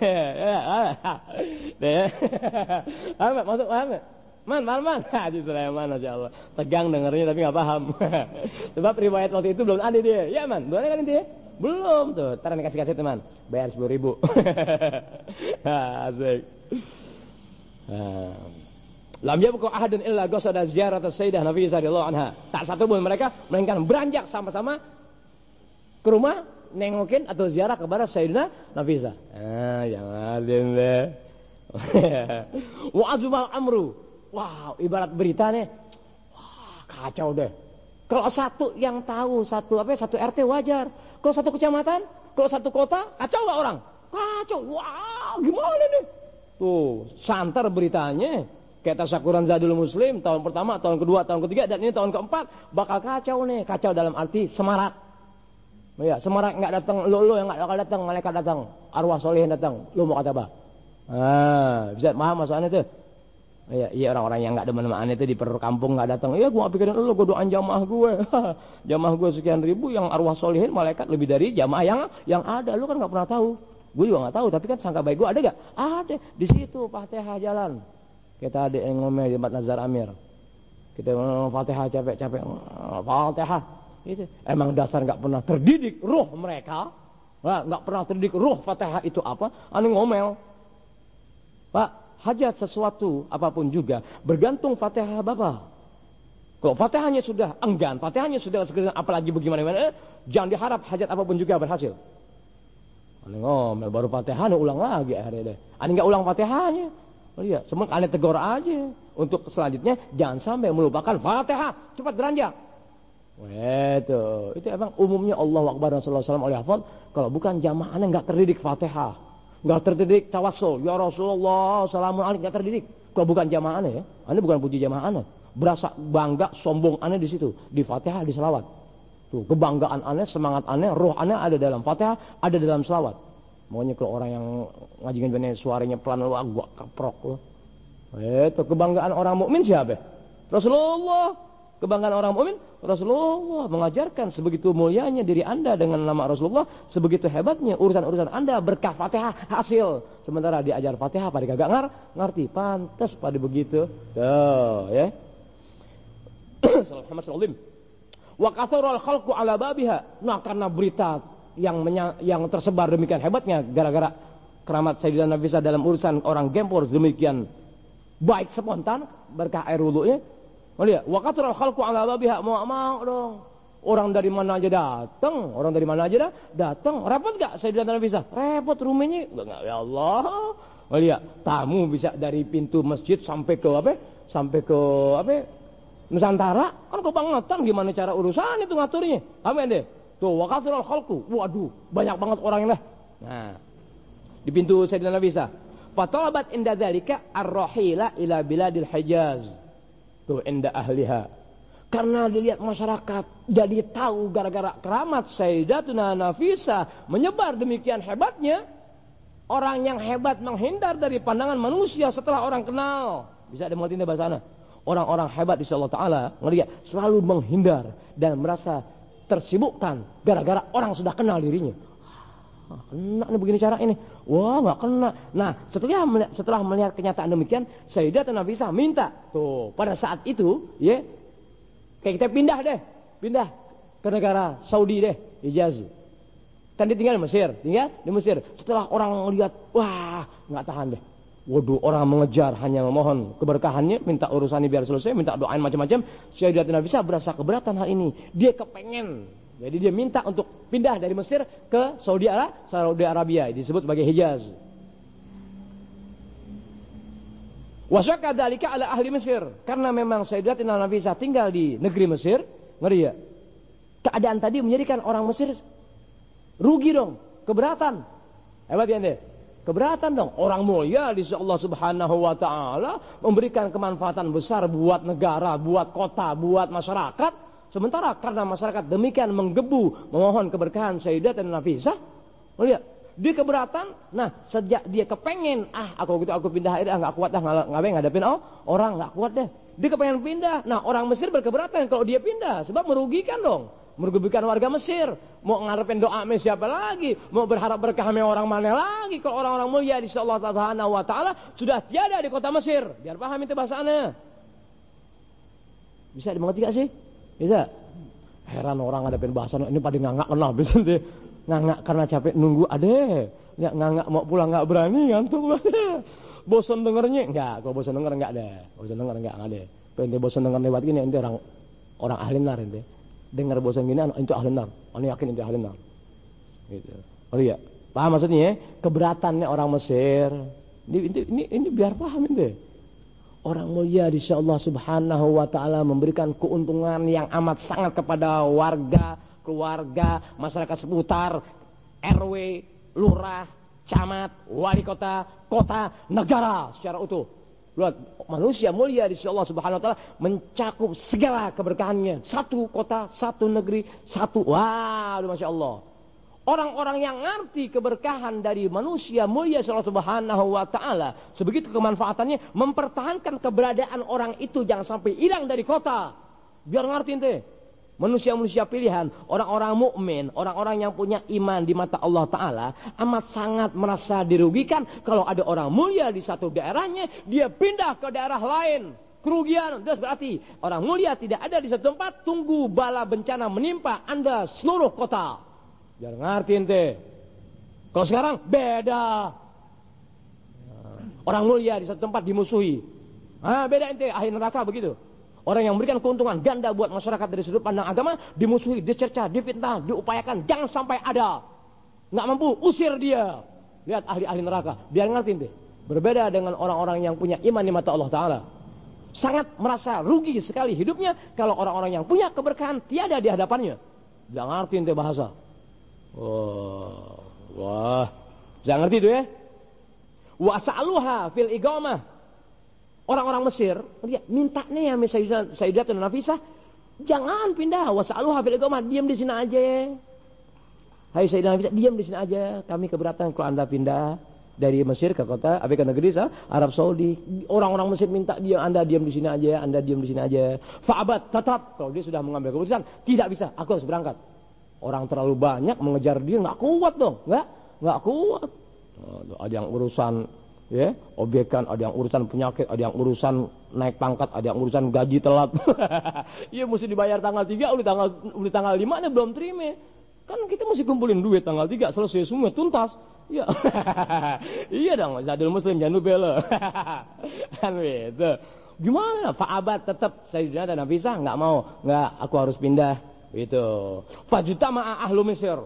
Masuk paham ya? Man. Haji Sulaiman, Masya Allah. Tegang dengarnya tapi nggak paham. Sebab riwayat waktu itu belum ada dia. Ya man, belum ada kan dia? Belum tuh. Ntar dikasih teman. Bayar 10.000. Asik. Lam yabqa ahadun illa qasada ziyarat Sayyidah Nafisah radhiyallahu anha. Tak satu pun mereka melainkan beranjak sama-sama ke rumah nengokin atau ziarah kepada Sayyidah Nafisah. Jangan deh. Wa azmal amru. Wow, ibarat berita nih. Wah, kacau deh. Kalau satu yang tahu satu RT wajar. Kalau satu kecamatan, kalau satu kota, kacau gak orang? Kacau. Wow, gimana nih? Tuh, santer beritanya. Kayak tasyakuran Zadul Muslim tahun pertama, tahun kedua, tahun ketiga, dan ini tahun keempat bakal kacau nih. Kacau dalam arti semarak. Ya, semarak nggak datang, lo yang nggak bakal datang, malaikat datang, arwah solihin datang. Lo mau kata apa? Bisa paham maksudnya tuh? Iya orang-orang yang nggak demen sama aneh itu di perkampung nggak datang. Iya, gua pikirin lu, gua doain jamaah gue. Jamaah gue sekian ribu, yang arwah solihin malaikat lebih dari jamaah yang ada. Lu kan nggak pernah tahu. Gue juga nggak tahu, tapi kan sangka baik gue ada gak? Ada di situ. Fatihah jalan. Kita ada yang ngomel di Mat Nazar Amir. Kita Fatihah capek-capek. Fatihah. Itu emang dasar nggak pernah terdidik ruh mereka. Nggak pernah terdidik ruh Fatihah itu apa? Anu ngomel. Pak. Hajat sesuatu apapun juga bergantung Fatihah Bapak. Kalau Fatihahnya sudah enggan, Fatihahnya sudah sekedar apalagi bagaimana, jangan diharap hajat apapun juga berhasil. Aneh ngomel baru Fatihah, ulang lagi akhirnya deh. Aneh nggak ulang Fatihahnya. Oh iya, semua aneh tegur aja. Untuk selanjutnya jangan sampai melupakan Fatihah, cepat beranjak. Itu emang umumnya Allah Akbar Rasulullah SAW oleh hafal. Kalau bukan jamaah aneh nggak terdidik Fatihah. Nggak terdidik tawassul, ya Rasulullah, assalamualaikum, nggak terdidik. Kalau bukan jamaah aneh ya, aneh bukan puji jamaah aneh. Berasa bangga, sombong aneh di situ, di Fatihah, di selawat. Tuh, kebanggaan aneh, semangat aneh, roh aneh ada dalam Fatihah, ada dalam selawat. Maunya kalau orang yang ngajingin bener suaranya pelan, gua keprok loh. Itu kebanggaan orang mukmin siapa? Rasulullah. Kebanggaan orang mukmin, Rasulullah mengajarkan sebegitu mulianya diri Anda dengan nama Rasulullah, sebegitu hebatnya urusan-urusan Anda berkah Fatihah hasil. Sementara diajar Fatihah pada kagak ngerti, pantas pada begitu. Tuh, ya. Sallallahu wa kathural khalqu ala babiha. Nah, karena berita yang tersebar demikian hebatnya gara-gara keramat Sayyidah Nafisah dalam urusan orang gempor demikian baik spontan berkah air wudunya. Oh lihat, wa kathural khalqu ala babiha, mau dong. Orang dari mana aja datang, datang. Repot gak Sayyidah Nafisah? Repot rumahnya. Enggak, ya Allah. Oh lihat, tamu bisa dari pintu masjid sampai ke Nusantara, kan kebangetan gimana cara urusan itu ngaturnya. Amin deh. Tuh, wa kathural khalqu. Waduh, banyak banget orangnya lah. Nah, di pintu Sayyidah Nafisah. Fatalabat inda dzalika ar-rahila ila biladil Hijaz. Tuh inda ahliha. Karena dilihat masyarakat jadi tahu gara-gara keramat Sayyidatuna Nafisah menyebar demikian hebatnya, orang yang hebat menghindar dari pandangan manusia setelah orang kenal. Bisa dimengerti bahasa sana. Orang-orang hebat insya Allah Ta'ala ngelihat selalu menghindar dan merasa tersibukkan gara-gara orang sudah kenal dirinya. Kena nih begini cara ini. Wah, nggak kena. Nah, setelah melihat kenyataan demikian, Sayyidatuna Nafisah minta. Tuh, pada saat itu, ya, kayak kita pindah ke negara Saudi deh, Hijaz. Kan dia tinggal di Mesir, tinggal di Mesir. Setelah orang lihat, wah, nggak tahan deh. Waduh, orang mengejar hanya memohon keberkahannya, minta urusannya biar selesai, minta doain macam-macam. Sayyidatina Nafisah berasa keberatan hal ini. Dia kepengen. Jadi dia minta untuk pindah dari Mesir ke Saudi Arabia, disebut sebagai Hijaz. Wasyaka dzalika ala ahli Mesir, karena memang Sayyidatina Nafisah tinggal di negeri Mesir, ngeri ya. Keadaan tadi menjadikan orang Mesir rugi dong, keberatan. Hebat ya ente? Keberatan dong. Orang mulia di sisi Allah Subhanahu wa taala memberikan kemanfaatan besar buat negara, buat kota, buat masyarakat. Sementara karena masyarakat demikian menggebu memohon keberkahan Sayyidatina Nafisah, lihat, dia keberatan. Nah, sejak dia kepengen, aku gitu aku pindah air, enggak kuat dah ngadepin orang, enggak kuat deh. Dia kepengen pindah. Nah, orang Mesir berkeberatan kalau dia pindah sebab merugikan dong. Merugikan warga Mesir. Mau ngarepin doa sama siapa lagi? Mau berharap berkah sama orang mana lagi? Kalau orang-orang mulia di sisi Allah Subhanahu wa taala sudah tiada di kota Mesir. Biar paham itu bahasanya. Bisa dimengerti gak sih? Bisa. Heran orang ngadepin bahasa ini pada ngangak kenal bisa deh. Ngangak karena capek nunggu adek. Ya ngangak mau pulang enggak berani ngantuk banget. Bosan dengernya? Enggak, kalau bosan denger enggak ada. Bosan denger enggak ada. Kalau ente bosan denger lewat gini ente orang ahli nar ente. Dengar bosan gini itu ahli nar. Ane yakin itu ahli nar. Gitu. Oh iya. Paham maksudnya ya? Keberatannya orang Mesir. Ini biar paham ini. Orang mulia di sisi Allah Subhanahu wa taala memberikan keuntungan yang amat sangat kepada warga, keluarga, masyarakat seputar, RW, lurah, camat, wali kota, kota, negara secara utuh. Lihat, manusia mulia di sisi Allah Subhanahu wa taala mencakup segala keberkahannya. Satu kota, satu negeri, satu. Wah, Masya Allah. Orang-orang yang ngerti keberkahan dari manusia mulia di sisi Allah Subhanahu wa taala, sebegitu kemanfaatannya mempertahankan keberadaan orang itu jangan sampai hilang dari kota. Biar ngerti ente. Manusia-manusia pilihan, orang-orang mukmin, orang-orang yang punya iman di mata Allah Ta'ala amat sangat merasa dirugikan kalau ada orang mulia di satu daerahnya, dia pindah ke daerah lain. Kerugian, itu berarti orang mulia tidak ada di satu tempat, tunggu bala bencana menimpa Anda seluruh kota. Biar ngerti ente. Kalau sekarang beda. Orang mulia di satu tempat dimusuhi. Beda ente, akhir neraka begitu. Orang yang memberikan keuntungan ganda buat masyarakat dari sudut pandang agama dimusuhi, dicerca, difitnah, diupayakan jangan sampai ada. Nggak mampu, usir dia. Lihat ahli-ahli neraka, biar ngerti deh. Berbeda dengan orang-orang yang punya iman di mata Allah Ta'ala. Sangat merasa rugi sekali hidupnya kalau orang-orang yang punya keberkahan tiada di hadapannya. Jangan ngerti deh bahasa. Wah, jangan ngerti itu ya. Wa sa'aluha fil iqamah. Orang-orang Mesir, minta nih ya Sayyidatina Nafisah, jangan pindah. Wasa'aluha fil iqamah, diam di sini aja. Hai Sayyidatina Nafisah, diam di sini aja. Kami keberatan kalau Anda pindah dari Mesir ke kota, ke negeri Arab Saudi. Orang-orang Mesir minta Anda diam di sini aja, Anda diam di sini aja. Fa'abat, tetap kalau dia sudah mengambil keputusan, tidak bisa, aku harus berangkat. Orang terlalu banyak mengejar dia, nggak kuat dong, nggak kuat. Ada yang urusan ya, obyekan, ada yang urusan penyakit, ada yang urusan naik pangkat, ada yang urusan gaji telat. Iya mesti dibayar tanggal 3, udah tanggal 5 nih belum terima. Kan kita mesti kumpulin duit tanggal 3 selesai semua tuntas. Iya. Iya dong, Zadul Muslim jangan lupa lo. Kan gitu. Gimana? Pak Abad tetap Sayyidatina Nafisah enggak mau. Enggak, aku harus pindah. Gitu. Fajtama'a ahlu Mesir.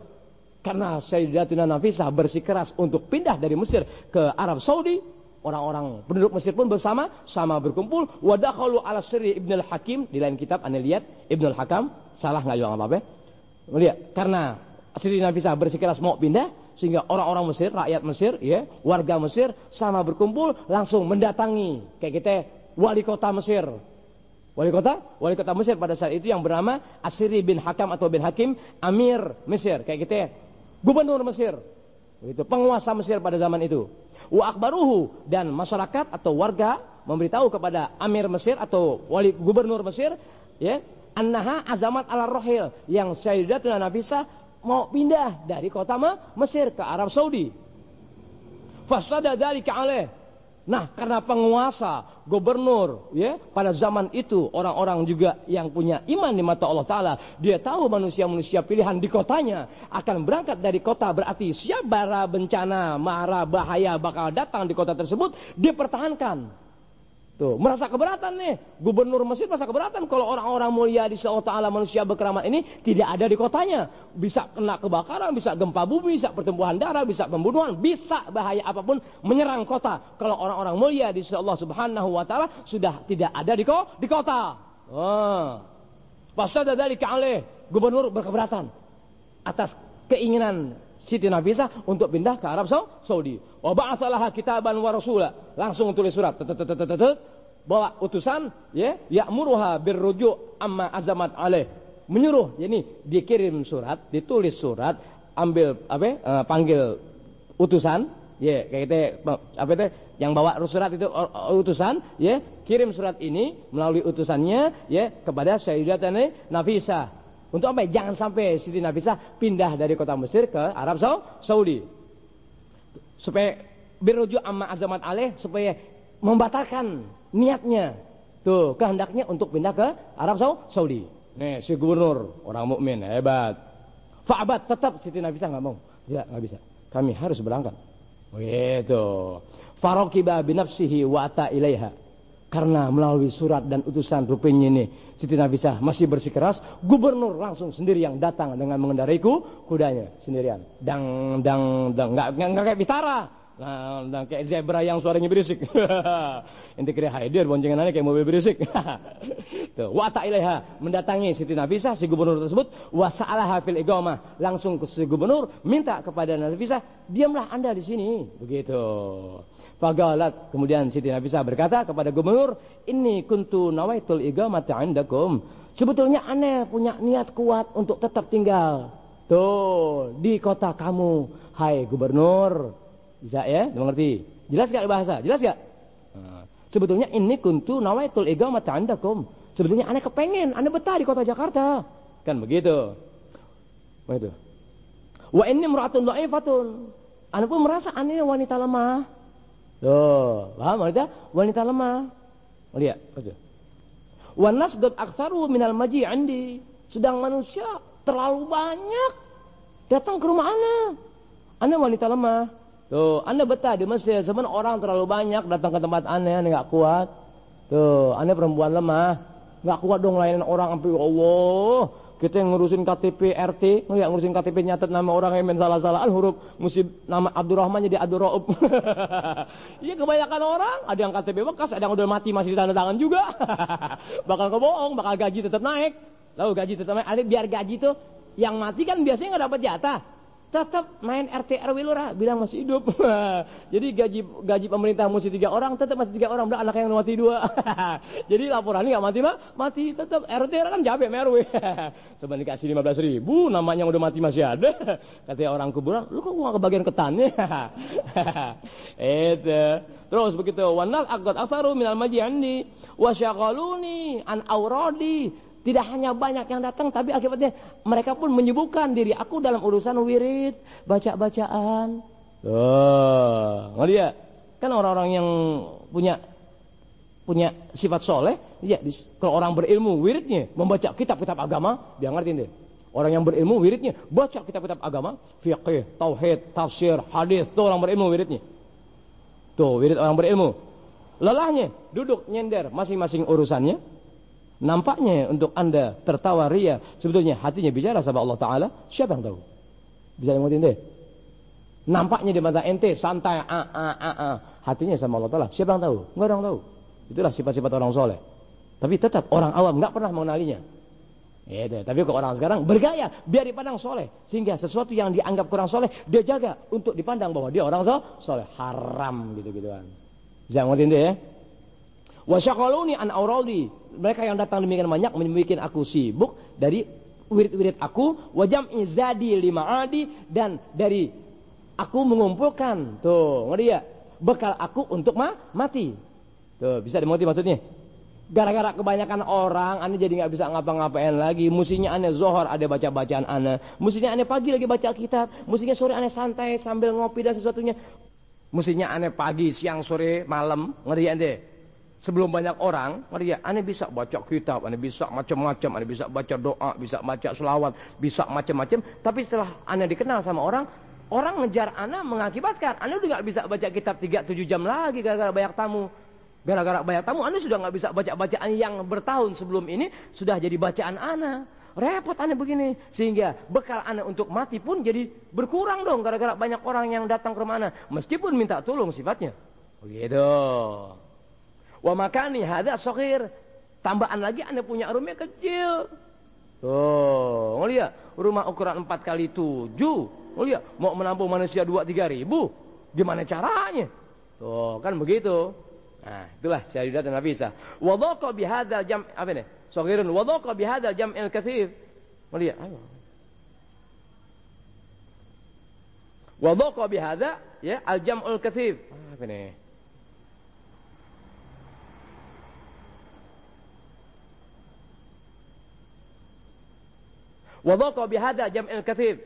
Karena Sayyidatina Nafisah bersikeras untuk pindah dari Mesir ke Arab Saudi, orang-orang penduduk Mesir pun sama berkumpul. Wadakhalu ala sirri Ibn al-Hakim, di lain kitab Anda lihat Ibn al-Hakam, salah enggak juga apa-apa. Lihat, karena Sayyidatina Nafisah bersikeras mau pindah, sehingga orang-orang Mesir, rakyat Mesir, ya, warga Mesir sama berkumpul langsung mendatangi kayak kita wali kota Mesir. Wali kota Mesir pada saat itu yang bernama Asiri bin Hakam atau bin Hakim, Amir Mesir, kayak kita gubernur Mesir, itu penguasa Mesir pada zaman itu. Wa akhbaruhu, dan masyarakat atau warga memberitahu kepada Amir Mesir atau wali gubernur Mesir, ya, annaha azamat ala rohil, yang Sayyidatina Nafisah mau pindah dari kota Mesir ke Arab Saudi. Fasada dzalika alaih, Nah, karena penguasa, gubernur, ya, pada zaman itu orang-orang juga yang punya iman di mata Allah Ta'ala, dia tahu manusia-manusia pilihan di kotanya akan berangkat dari kota, berarti siap bara bencana, mara bahaya bakal datang di kota tersebut, dipertahankan. Tuh, merasa keberatan nih, gubernur Mesir merasa keberatan kalau orang-orang mulia di Allah Ta'ala, manusia berkeramat ini tidak ada di kotanya. Bisa kena kebakaran, bisa gempa bumi, bisa pertumbuhan darah, bisa pembunuhan, bisa bahaya apapun menyerang kota. Kalau orang-orang mulia di Allah Subhanahu Wa Ta'ala sudah tidak ada di kota. Pas ada dari kealih, gubernur berkeberatan atas keinginan Siti Nafisah untuk pindah ke Arab Saudi. Wa ba'atsalaha kitaban wa rasula. Langsung tulis surat. Bawa utusan, ya, ya'muruha birruju' amma azamat alaih. Menyuruh, ini dikirim surat, ditulis surat, ambil panggil utusan, ya, kayak itu yang bawa surat itu utusan, ya, kirim surat ini melalui utusannya, ya, kepada Sayyidatuna Nafisah. Untuk apa? Jangan sampai Siti Nafisah pindah dari kota Mesir ke Arab Saudi. Supaya birruju' amma azamat alaih, supaya membatalkan niatnya, tuh, kehendaknya untuk pindah ke Arab Saudi. Nih, si gubernur orang mukmin hebat. Fa'abat, tetap Siti Nafisah nggak mau. Tidak, nggak bisa. Kami harus berangkat. Begitu. Farokiba binafsihi wa ata ilaiha. Karena melalui surat dan utusan rupanya ini Siti Nafisah masih bersikeras, gubernur langsung sendiri yang datang dengan mengendarai kudanya sendirian. Dang, nggak kayak Vitara. Nah, kayak zebra yang suaranya berisik. Inti kira Haidir boncengannya kayak mobil berisik. Tuh, wa ta'ilaiha, mendatangi Siti Nafisah, si gubernur tersebut, wa sa'alaha fil iqamah, langsung ke si gubernur minta kepada Nafisah, diamlah Anda di sini. Begitu. Fagalat, kemudian Siti Nafisah berkata kepada gubernur, "Inni kuntu nawaitul iqamata 'indakum." Sebetulnya aneh punya niat kuat untuk tetap tinggal tuh di kota kamu, hai gubernur. Bisa ya, mengerti? Jelas gak bahasa? Jelas gak? Sebetulnya ini kuntu nawaitul iqamata 'indakum. Sebetulnya aneh kepengen, aneh betah di kota Jakarta. Kan begitu. Begitu. Wa inni imra'atun dha'ifatun. Aneh pun merasa aneh wanita lemah. Tuh, paham wanita? Wanita lemah. Lihat, betul. Wa nasdud aktsaru minal maji 'indi. Sedang manusia terlalu banyak datang ke rumah aneh. Aneh wanita lemah. Tuh, Anda betah di Mesir, sebenarnya orang terlalu banyak datang ke tempat aneh nggak kuat. Tuh, aneh perempuan lemah, nggak kuat dong layanan orang sampai Allah. Kita yang ngurusin KTP RT, nggak ngurusin KTP nyatet nama orang yang salah-salahan huruf, mesti nama Abdurrahman jadi Abdurraub. Iya kebanyakan orang, ada yang KTP bekas, ada yang udah mati masih ditanda tangan juga. Bakal kebohong, bakal gaji tetap naik. Lalu gaji tetap naik, biar gaji tuh yang mati kan biasanya nggak dapat jatah. Tetap main RT RW lurah bilang masih hidup. Jadi gaji pemerintah mesti 3 orang, tetap masih 3 orang, udah anak yang mati 2. Jadi laporannya nggak mati tetap RT kan jabe RW. Sebenarnya dikasih 15.000, namanya udah mati masih ada. Katanya orang kuburan, lu kok nggak kebagian ketannya? Itu. Terus begitu, wanal aqad afaru minal maji'andi wasyaghaluni an auradi. Tidak hanya banyak yang datang, tapi akibatnya mereka pun menyibukkan diri aku dalam urusan wirid, baca-bacaan. Ngeliat kan orang-orang yang punya sifat soleh, ya, kalau orang berilmu wiridnya membaca kitab-kitab agama, dia ngerti deh. Orang yang berilmu wiridnya baca kitab-kitab agama, fiqh, tauhid, tafsir, hadis, tuh orang berilmu wiridnya. Tuh wirid orang berilmu. Lelahnya duduk nyender masing-masing urusannya. Nampaknya untuk Anda tertawa ria, sebetulnya hatinya bicara sama Allah Ta'ala. Siapa yang tahu? Bisa ngotin deh. Nampaknya di mata ente santai, hatinya sama Allah Ta'ala. Siapa yang tahu? Nggak ada yang tahu. Itulah sifat-sifat orang soleh. Tapi tetap orang awam nggak pernah mengenalinya. Tapi kok orang sekarang bergaya biar dipandang soleh, sehingga sesuatu yang dianggap kurang soleh dia jaga untuk dipandang bahwa dia orang soleh. Haram gitu-gituan. Bisa ngotin deh ya. Wasyaqaluni an auradi. Mereka yang datang demikian banyak membuat aku sibuk dari wirid-wirid aku, wajam izadi lima'adi, dan dari aku mengumpulkan tuh ngerti ya, bekal aku untuk mati. Tuh bisa dimengerti maksudnya. Gara-gara kebanyakan orang, aneh jadi nggak bisa ngapa-ngapain lagi. Mestinya aneh zohor ada baca-bacaan aneh. Mestinya aneh pagi lagi baca kitab. Mestinya sore aneh santai sambil ngopi dan sesuatunya. Mestinya aneh pagi, siang, sore, malam, ngerti ente. Sebelum banyak orang, ngerti ya, aneh bisa baca kitab, aneh bisa macam-macam, aneh bisa baca doa, bisa baca selawat, bisa macam-macam. Tapi setelah aneh dikenal sama orang, orang ngejar aneh mengakibatkan aneh udah nggak bisa baca kitab 3-7 jam lagi gara-gara banyak tamu. Gara-gara banyak tamu, aneh sudah nggak bisa baca bacaan yang bertahun sebelum ini sudah jadi bacaan aneh. Repot aneh begini, sehingga bekal aneh untuk mati pun jadi berkurang dong gara-gara banyak orang yang datang ke rumah aneh, meskipun minta tolong sifatnya. Begitu. Wa makani hadza shaghir. Tambahan lagi aneh punya rumah kecil. Tuh, ngelihat rumah ukuran 4x7. Ngelihat mau menampung manusia 2-3 ribu. Gimana caranya? Tuh, kan begitu. Nah, itulah Sayyidat Nafisah. Wa dhaqa bihadzal jam' apa nih? Shaghirun wa dhaqa bihadzal jam'il katsir. Melihat, ayo. Wa dhaqa bihadza ya al-jam'ul katsir. Apa nih? Wa dhaqa bihadza jam'il katsir.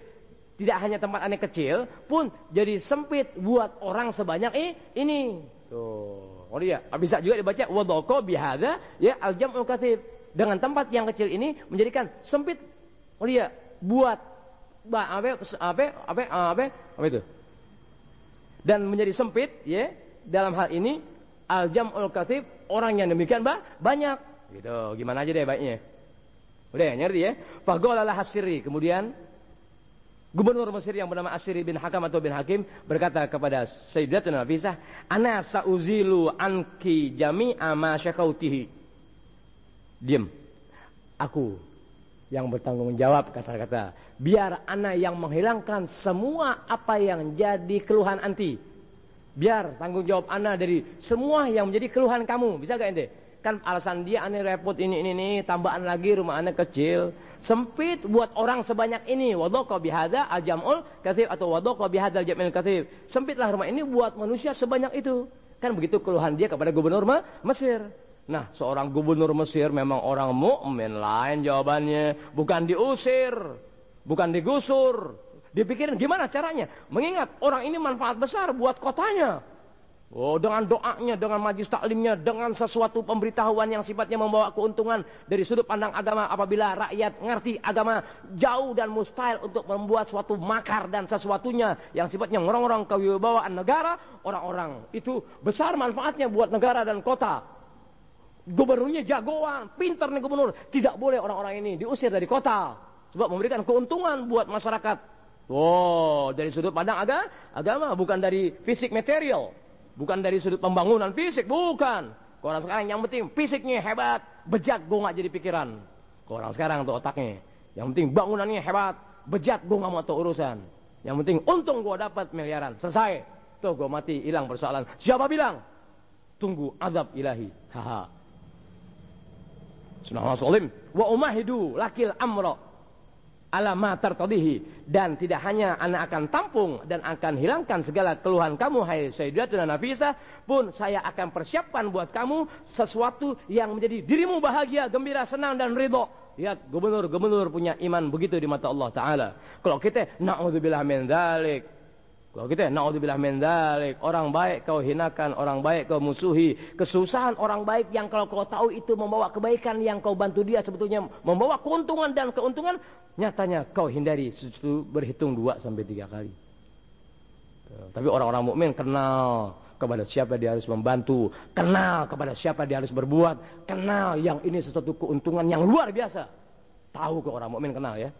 Tidak hanya tempat aneh kecil pun jadi sempit buat orang sebanyak ini. Tuh. Oh iya, bisa juga dibaca wadoko bihadza ya al-jam'ul katsir. Dengan tempat yang kecil ini menjadikan sempit. Oh iya, buat apa itu? Dan menjadi sempit ya dalam hal ini al-jam'ul katsir, orang yang demikian banyak. Gitu. Gimana aja deh baiknya. Udah ngerti ya? Faqala hasiri. Kemudian Gubernur Mesir yang bernama Asyri bin Hakam atau bin Hakim berkata kepada Sayyidatuna Nafisah, "Ana sauzilu anki jami'a ma syakautihi." Diam. Aku yang bertanggung jawab, kata-kata. Biar ana yang menghilangkan semua apa yang jadi keluhan anti. Biar tanggung jawab ana dari semua yang menjadi keluhan kamu. Bisa gak ente? Kan alasan dia aneh repot ini, tambahan lagi rumah aneh kecil. Sempit buat orang sebanyak ini. Wadhaqa bihadza al-jam'ul katsir atau wadhaqa bihadzal jam'il katsir. Sempitlah rumah ini buat manusia sebanyak itu. Kan begitu keluhan dia kepada gubernur Mesir. Nah, seorang gubernur Mesir memang orang mukmin, lain jawabannya. Bukan diusir, bukan digusur. Dipikirin gimana caranya? Mengingat orang ini manfaat besar buat kotanya. Oh, dengan doanya, dengan majlis taklimnya, dengan sesuatu pemberitahuan yang sifatnya membawa keuntungan dari sudut pandang agama. Apabila rakyat ngerti agama, jauh dan mustahil untuk membuat suatu makar dan sesuatunya yang sifatnya ngerong-ngerong kewibawaan negara. Orang-orang itu besar manfaatnya buat negara dan kota. Gubernurnya jagoan, pintar nih gubernur. Tidak boleh orang-orang ini diusir dari kota, sebab memberikan keuntungan buat masyarakat. Oh, dari sudut pandang agama, bukan dari fisik material. Bukan dari sudut pembangunan fisik, bukan. Orang sekarang yang penting fisiknya hebat, bejat gue gak jadi pikiran. Orang sekarang tuh otaknya, yang penting bangunannya hebat, bejat gue gak mau tuh urusan. Yang penting untung gue dapat miliaran, selesai. Tuh gue mati, hilang persoalan. Siapa bilang? Tunggu azab ilahi. Haha. Subhanallah. Wa umahidu lakil amro alama tertodihi, dan tidak hanya anak akan tampung dan akan hilangkan segala keluhan kamu hai Sayyidatuna Nafisah, pun saya akan persiapkan buat kamu sesuatu yang menjadi dirimu bahagia, gembira, senang dan ridho. Lihat, gubernur punya iman begitu di mata Allah Ta'ala. Kalau kita na'udzubillah min dzalik, orang baik kau hinakan, orang baik kau musuhi, kesusahan orang baik yang kalau kau tahu itu membawa kebaikan yang kau bantu dia sebetulnya membawa keuntungan dan keuntungan, nyatanya kau hindari, itu berhitung 2-3 kali. Tapi orang-orang mukmin kenal kepada siapa dia harus membantu, kenal kepada siapa dia harus berbuat, kenal yang ini sesuatu keuntungan yang luar biasa. Tahu ke orang mukmin kenal ya.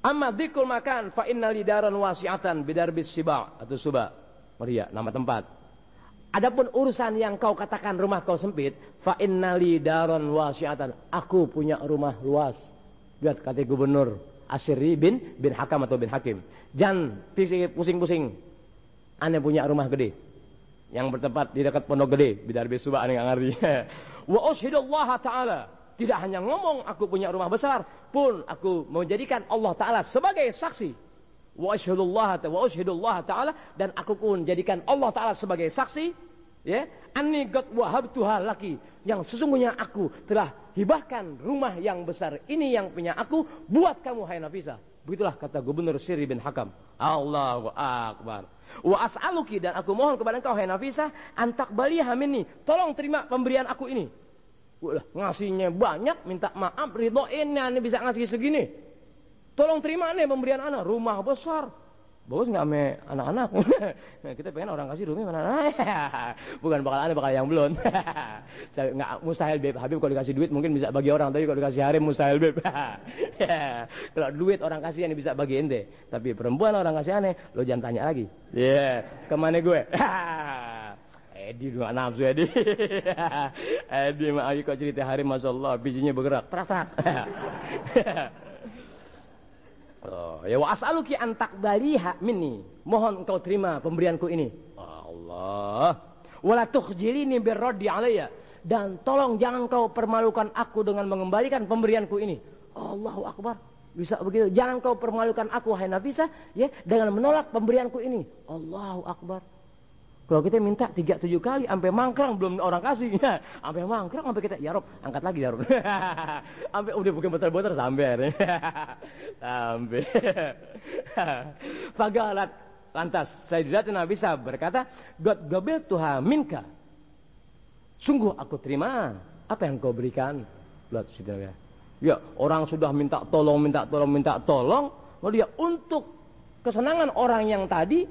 Amma dzikul makan fa inna lidaran wasi'atan bidarbis siba atau suba. Maria, nama tempat. Adapun urusan yang kau katakan rumah kau sempit, fa inna lidaran wasi'atan. Aku punya rumah luas. Lihat kata gubernur Asyri bin Hakam atau bin Hakim. Jangan pusing-pusing. Ane punya rumah gede yang bertempat di dekat Pondok Gede, bidarbis suba ane enggak ngerti. Wa ushidallaha ta'ala. Tidak hanya ngomong aku punya rumah besar, pun aku menjadikan Allah Ta'ala sebagai saksi. Wa ushidullah ta'ala, dan aku pun jadikan Allah Ta'ala sebagai saksi. Ya, anni qad wahabtuha laki, yang sesungguhnya aku telah hibahkan rumah yang besar ini yang punya aku buat kamu hai Nafisah. Begitulah kata Gubernur Asyri bin Hakam Allahu akbar. Wa as'aluki, dan aku mohon kepada engkau hai Nafisah, antak baliha minni, tolong terima pemberian aku ini. Wah, ngasihnya banyak, minta maaf, ridhoin nih bisa ngasih segini. Tolong terima nih pemberian anak, rumah besar. Bagus nggak ame anak-anak? Kita pengen orang kasih rumah mana? Bukan bakal aneh, bakal yang belum. Nggak mustahil beb. Habib kalau dikasih duit mungkin bisa bagi orang, tapi kalau dikasih harem mustahil beb. Kalau duit orang kasih yang bisa bagi ente, tapi perempuan orang kasih aneh, lo jangan tanya lagi. Kemana gue? Edi nggak nafsu Edi. Edi mah ayo kok cerita harem, masya Allah, bijinya bergerak, terak. Oh, ya wa as'aluki an taqbaliha minni, mohon engkau terima pemberianku ini. Allah, wala tukhjilini birraddi alayya, dan tolong jangan kau permalukan aku dengan mengembalikan pemberianku ini. Allahu akbar. Bisa begitu, jangan kau permalukan aku hai Nafisah ya dengan menolak pemberianku ini. Allahu akbar. Kalau kita minta 3-7 kali sampai mangkrang belum orang kasih, ya. Sampai mangkrang sampai kita ya Rob, angkat lagi ya Rob. Sampai udah bukan botol-botol sampai. Sampai. Fagalat, lantas Sayyidatuna Nafisah berkata, "God gabiltuha minka." Sungguh aku terima apa yang kau berikan. Lihat saudara. Ya, orang sudah minta tolong, lalu dia untuk kesenangan orang yang tadi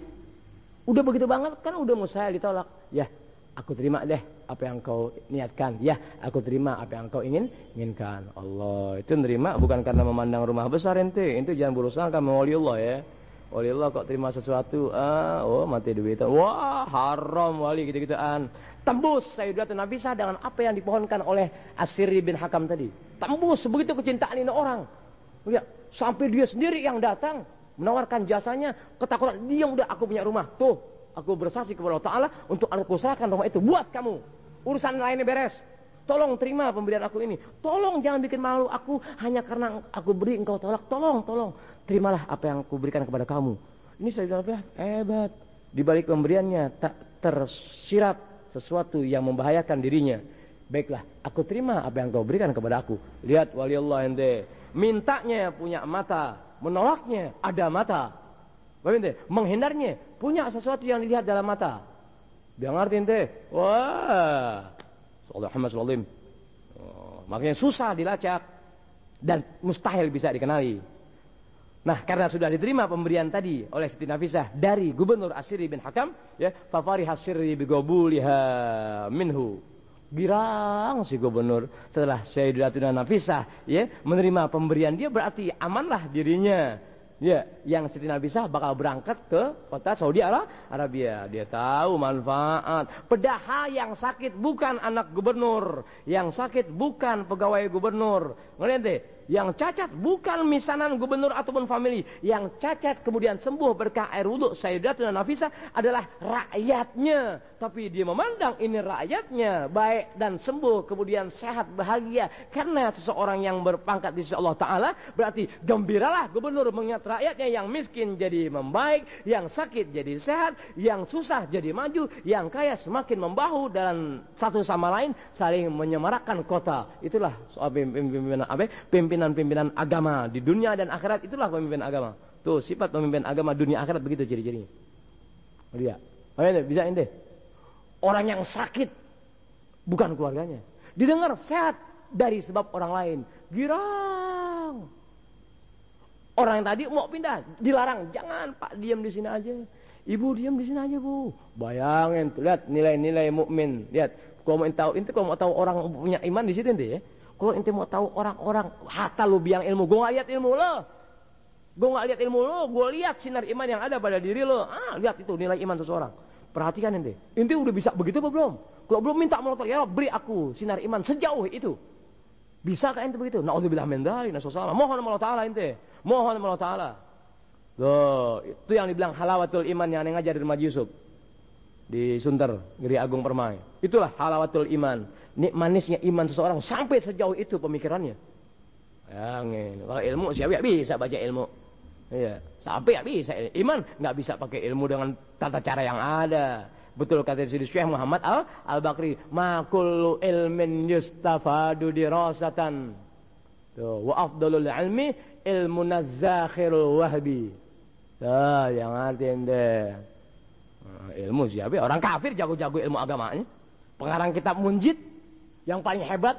udah begitu banget kan, udah mustahil ditolak. Ya, aku terima deh apa yang kau niatkan. Ya, aku terima apa yang kau inginkan. Allah itu nerima bukan karena memandang rumah besar ente. Itu jangan berusaha sama waliullah ya. Waliullah kok terima sesuatu, mati duit. Wah, haram wali gitu-gituan. Tembus Sayyidatuna Nafisah dengan apa yang dipohonkan oleh As-Sirri bin Hakam tadi. Tembus begitu kecintaan ini orang. Ya, sampai dia sendiri yang datang menawarkan jasanya, ketakutan dia, udah aku punya rumah tuh, aku bersaksi kepada Allah Ta'ala untuk aku serahkan rumah itu buat kamu, urusan lainnya beres, tolong terima pemberian aku ini, tolong jangan bikin malu aku hanya karena aku beri engkau tolak, tolong terimalah apa yang aku berikan kepada kamu. Ini saya bilang hebat, di balik pemberiannya tak tersirat sesuatu yang membahayakan dirinya. Baiklah, aku terima apa yang kau berikan kepada aku. Lihat waliullah ente, mintanya punya mata, menolaknya ada mata. Menghindarnya punya sesuatu yang dilihat dalam mata. Dia ngerti ente. Wah, Muhammad. Makanya susah dilacak dan mustahil bisa dikenali. Nah, karena sudah diterima pemberian tadi oleh Siti Nafisah dari Gubernur As-Sirri bin Hakam, ya, fa fariha As-Sirri bi qabuliha minhu. Girang si gubernur setelah Sayyidatuna Nafisah ya menerima pemberian dia, berarti amanlah dirinya. Ya, yang Siti Nafisah bakal berangkat ke kota Saudi Arabia. Dia tahu manfaat. Padahal yang sakit bukan anak gubernur, yang sakit bukan pegawai gubernur. Ngerti? Yang cacat bukan misanan gubernur ataupun famili. Yang cacat kemudian sembuh berkah air wudhu Sayyidatuna Nafisah adalah rakyatnya. Tapi dia memandang ini rakyatnya baik dan sembuh, kemudian sehat bahagia. Karena seseorang yang berpangkat di sisi Allah Ta'ala, berarti gembiralah gubernur mengingat rakyatnya yang miskin jadi membaik, yang sakit jadi sehat, yang susah jadi maju, yang kaya semakin membahu, dan satu sama lain saling menyemarakkan kota. Itulah soal pimpinan agama di dunia dan akhirat. Itulah pemimpin agama. Tuh sifat pemimpin agama dunia akhirat begitu ciri-cirinya. Lihat, bisa ini. Orang yang sakit bukan keluarganya, didengar sehat dari sebab orang lain. Girang. Orang yang tadi mau pindah dilarang, jangan Pak, diam di sini aja. Ibu diam di sini aja Bu. Bayangin tuh, lihat nilai-nilai mukmin. Lihat, kalau mau tahu orang punya iman di situ ya. Kalau ente mau tahu orang-orang hatta lu biang ilmu, gue nggak lihat ilmu lo. Gue nggak lihat ilmu lo, gue lihat sinar iman yang ada pada diri lo. Lihat itu nilai iman seseorang. Perhatikan ente. Ente udah bisa begitu apa belum? Kalau belum minta melotot, ya beri aku sinar iman sejauh itu. Bisakah ente begitu? Na'udzubillah min dzalik, nasallallahu. Mohon Allah Ta'ala ente. Mohon Allah Ta'ala. Loh, itu yang dibilang halawatul iman yang ngajar di Masjid Yusuf di Sunter, Giri Agung Permai. Itulah halawatul iman. Manisnya iman seseorang sampai sejauh itu pemikirannya. Yang pakai ilmu siapa ya bisa baca ilmu. Iya, sampai ya bisa iman, nggak bisa pakai ilmu dengan tata cara yang ada. Betul kata Syekh Muhammad Al-Bakri, ma kullu ilmin yustafadu dirasatan. Tuh, wa afdalul ilmi ilmun az-zakhirul wahbi. Yang artiin deh. Ilmu siapa? Orang kafir jago-jago ilmu agamanya. Pengarang kitab Munjid yang paling hebat.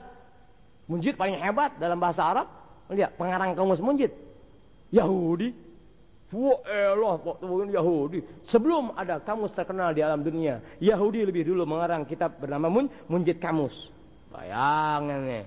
Munjid paling hebat dalam bahasa Arab. Lihat pengarang kamus Munjid. Yahudi. Wah, Yahudi. Sebelum ada kamus terkenal di alam dunia, Yahudi lebih dulu mengarang kitab bernama Munjid Kamus. Bayangin nih.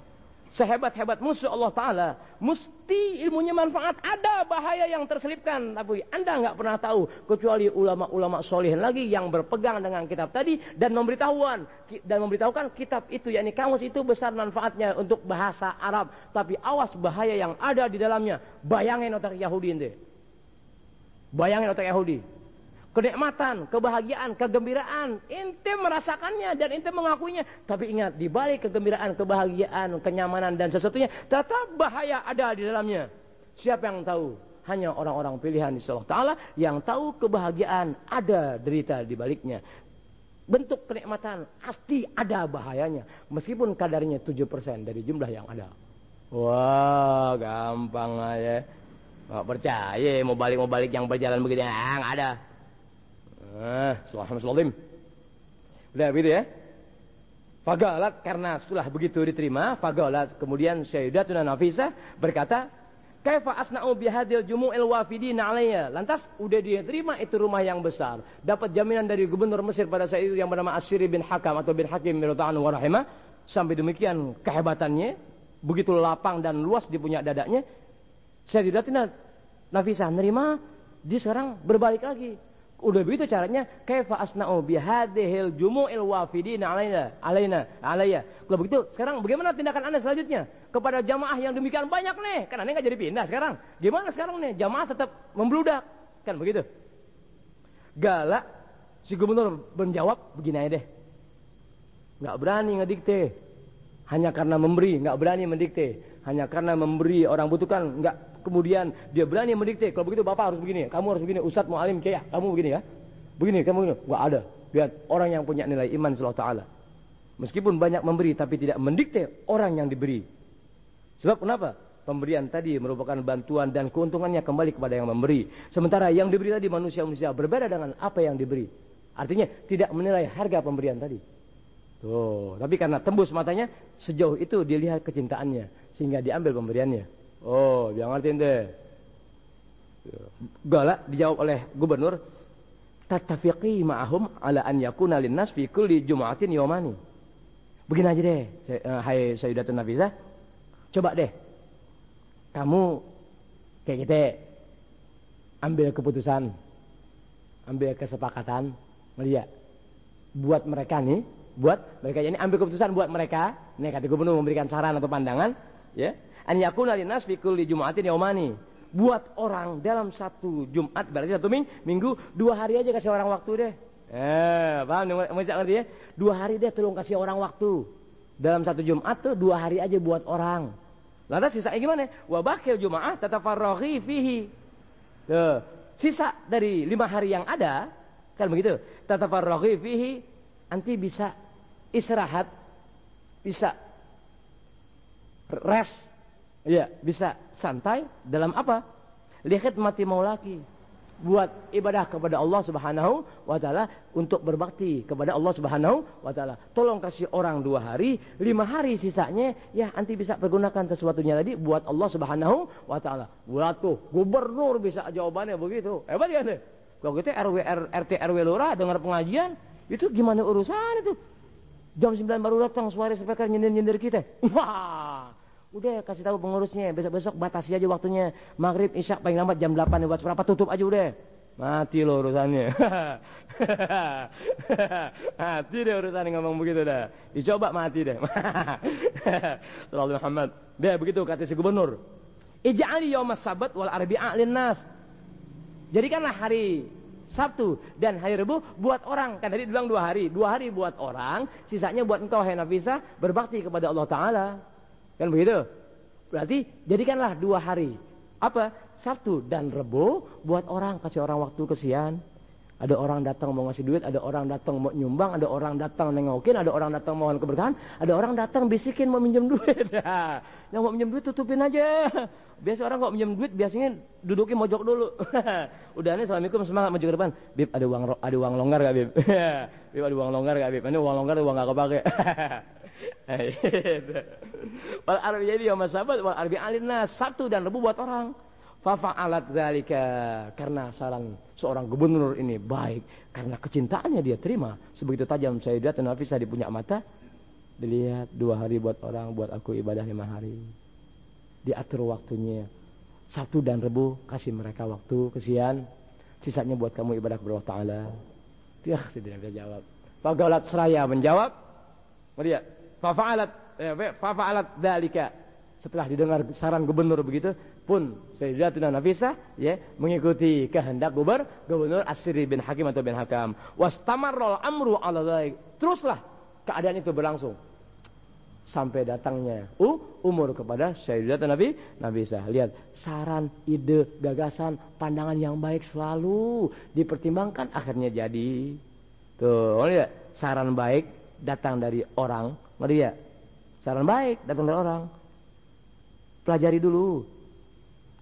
Sehebat-hebat musuh Allah Ta'ala, mesti ilmunya manfaat. Ada bahaya yang terselipkan, tapi Anda nggak pernah tahu. Kecuali ulama-ulama solihin lagi yang berpegang dengan kitab tadi dan memberitahukan kitab itu, yakni kamus itu besar manfaatnya untuk bahasa Arab. Tapi awas bahaya yang ada di dalamnya. Bayangin otak Yahudi ini. Bayangin otak Yahudi. Kenikmatan, kebahagiaan, kegembiraan, ente merasakannya dan ente mengakuinya. Tapi ingat, di balik kegembiraan, kebahagiaan, kenyamanan dan sesuatunya, tetap bahaya ada di dalamnya. Siapa yang tahu? Hanya orang-orang pilihan di Allah Ta'ala yang tahu kebahagiaan, ada derita di baliknya. Bentuk kenikmatan pasti ada bahayanya, meskipun kadarnya 7% dari jumlah yang ada. Wah, gampang aja. Nggak percaya, mau balik yang berjalan begitu, nggak ada. Subhanallah. Udah begitu ya. Fagalat, karena setelah begitu diterima, fagalat, kemudian Sayyidatuna Nafisah berkata, kaifa asna'u bihadil jumu'il wafidina alayya. Lantas udah diterima itu rumah yang besar, dapat jaminan dari gubernur Mesir pada saat itu yang bernama Asyiri bin Hakam atau bin Hakim radhiyallahu anhu wa rahimah. Sampai demikian kehebatannya, begitu lapang dan luas di punya dadanya. Sayyidatuna Nafisah nerima, dia sekarang berbalik lagi. Udah begitu caranya, kaifa asna'u bihadhil jumu'il wafidina alayya. Kalau begitu, sekarang bagaimana tindakan Anda selanjutnya kepada jamaah yang demikian banyak nih? Kan Anda enggak jadi pindah sekarang. Gimana sekarang nih? Jamaah tetap membludak. Kan begitu. Galak si gubernur menjawab begini aja deh. Enggak berani ngedikte. Hanya karena memberi, enggak berani mendikte. Hanya karena memberi orang butuhkan, enggak. Kemudian dia berani mendikte. Kalau begitu bapak harus begini, kamu harus begini, ustadz mu'alim kiai, kamu begini ya. Begini, kamu begini. Enggak ada. Lihat orang yang punya nilai iman Allah Ta'ala. Meskipun banyak memberi tapi tidak mendikte orang yang diberi. Sebab kenapa? Pemberian tadi merupakan bantuan dan keuntungannya kembali kepada yang memberi. Sementara yang diberi tadi manusia-manusia berbeda dengan apa yang diberi. Artinya tidak menilai harga pemberian tadi. Tuh, tapi karena tembus matanya, sejauh itu dilihat kecintaannya sehingga diambil pemberiannya. Oh, jangan ngertiin deh. Galak dijawab oleh gubernur, tatafiqi ma'ahum ala an yakuna linnas fi kulli jum'atin yawmani. Begini aja deh, hai Sayyidatun Nafisah. Coba deh. Kamu kayak kita ambil keputusan, ambil kesepakatan, melihat buat mereka nih, ini ambil keputusan buat mereka. Nih kata gubernur memberikan saran atau pandangan, ya. An yakuna linnas fi kulli jum'atin yaumani. Buat orang dalam satu Jumat, berarti satu minggu, 2 hari aja kasih orang waktu deh. Paham bisa ngerti ya? 2 hari deh tolong kasih orang waktu. Dalam satu Jumat tuh 2 hari aja buat orang. Lantas sisanya gimana? Wa baqil Jum'ah tatafarraghi fihi. Tuh, sisa dari 5 hari yang ada, kan begitu. Tatafarraghi fihi, nanti bisa istirahat, bisa rest. Ya, bisa santai dalam apa? Lihat mati maulaki. Buat ibadah kepada Allah Subhanahu wa Ta'ala, untuk berbakti kepada Allah Subhanahu wa Ta'ala. Tolong kasih orang 2 hari, 5 hari sisanya ya nanti bisa pergunakan sesuatunya tadi buat Allah Subhanahu wa Ta'ala. Buat tuh gubernur bisa jawabannya begitu. Hebat ya nih. Kalau gitu RT RW lurah dengar pengajian, itu gimana urusan itu? Jam 9 baru datang suara speaker nyindir-nyindir kita. Wah. Udah kasih tahu pengurusnya, besok-besok batasi aja waktunya. Maghrib, Isya paling lambat jam 8 buat seberapa tutup aja udah. Mati lo urusannya. Mati deh urusannya ngomong begitu dah. Dicoba mati deh. Sallallahu Muhammad. Deh begitu kata si gubernur. Ij'ali yaumas sabat wal arbi'a linnas. Jadikanlah hari Sabtu dan hari Rabu buat orang. Kan tadi bilang 2 hari. 2 hari buat orang, sisanya buat engkau hai Nafisah berbakti kepada Allah Ta'ala. Kan begitu? Berarti jadikanlah 2 hari. Apa? Sabtu dan Rebo buat orang, kasih orang waktu kesian. Ada orang datang mau ngasih duit, ada orang datang mau nyumbang, ada orang datang nengokin, ada orang datang mohon keberkahan, ada orang datang bisikin mau minjem duit. Yang mau minjem duit tutupin aja. Biasa orang kok minjem duit biasanya duduknya mojok dulu. Udah nih assalamualaikum semangat maju ke depan. Bib ada uang longgar gak Bib? Bib ada uang longgar gak Bib? Ini uang longgar uang gak kepake. Wal arbi jadi sama sahabat wal arbi alinna Sabtu dan Rabu buat orang. Fafa'alat dzalika karena saran seorang gubernur ini baik karena kecintaannya dia terima sebegitu tajam Sayyidatuna Nafisah di punya mata. Dilihat 2 hari buat orang, buat aku ibadah 5 hari. Diatur waktunya. Sabtu dan Rabu kasih mereka waktu, kesian. Sisanya buat kamu ibadah kepada Allah Ta'ala. Dia tidak bisa jawab. Fagaulat seraya menjawab. Melihat. Fafa'alat dzalika. Setelah didengar saran gubernur begitu, pun Sayyidatuna Nafisah ya, mengikuti kehendak gubernur As-Sirri bin Hakim atau bin Hakam. Wastamarrul amru ala dzalik. Teruslah keadaan itu berlangsung sampai datangnya umur kepada Sayyidatuna Nafisah. Lihat, saran, ide, gagasan, pandangan yang baik selalu dipertimbangkan, akhirnya jadi. Tuh, lihat, saran baik datang dari orang. Lihat, saran baik datang dari orang. Pelajari dulu.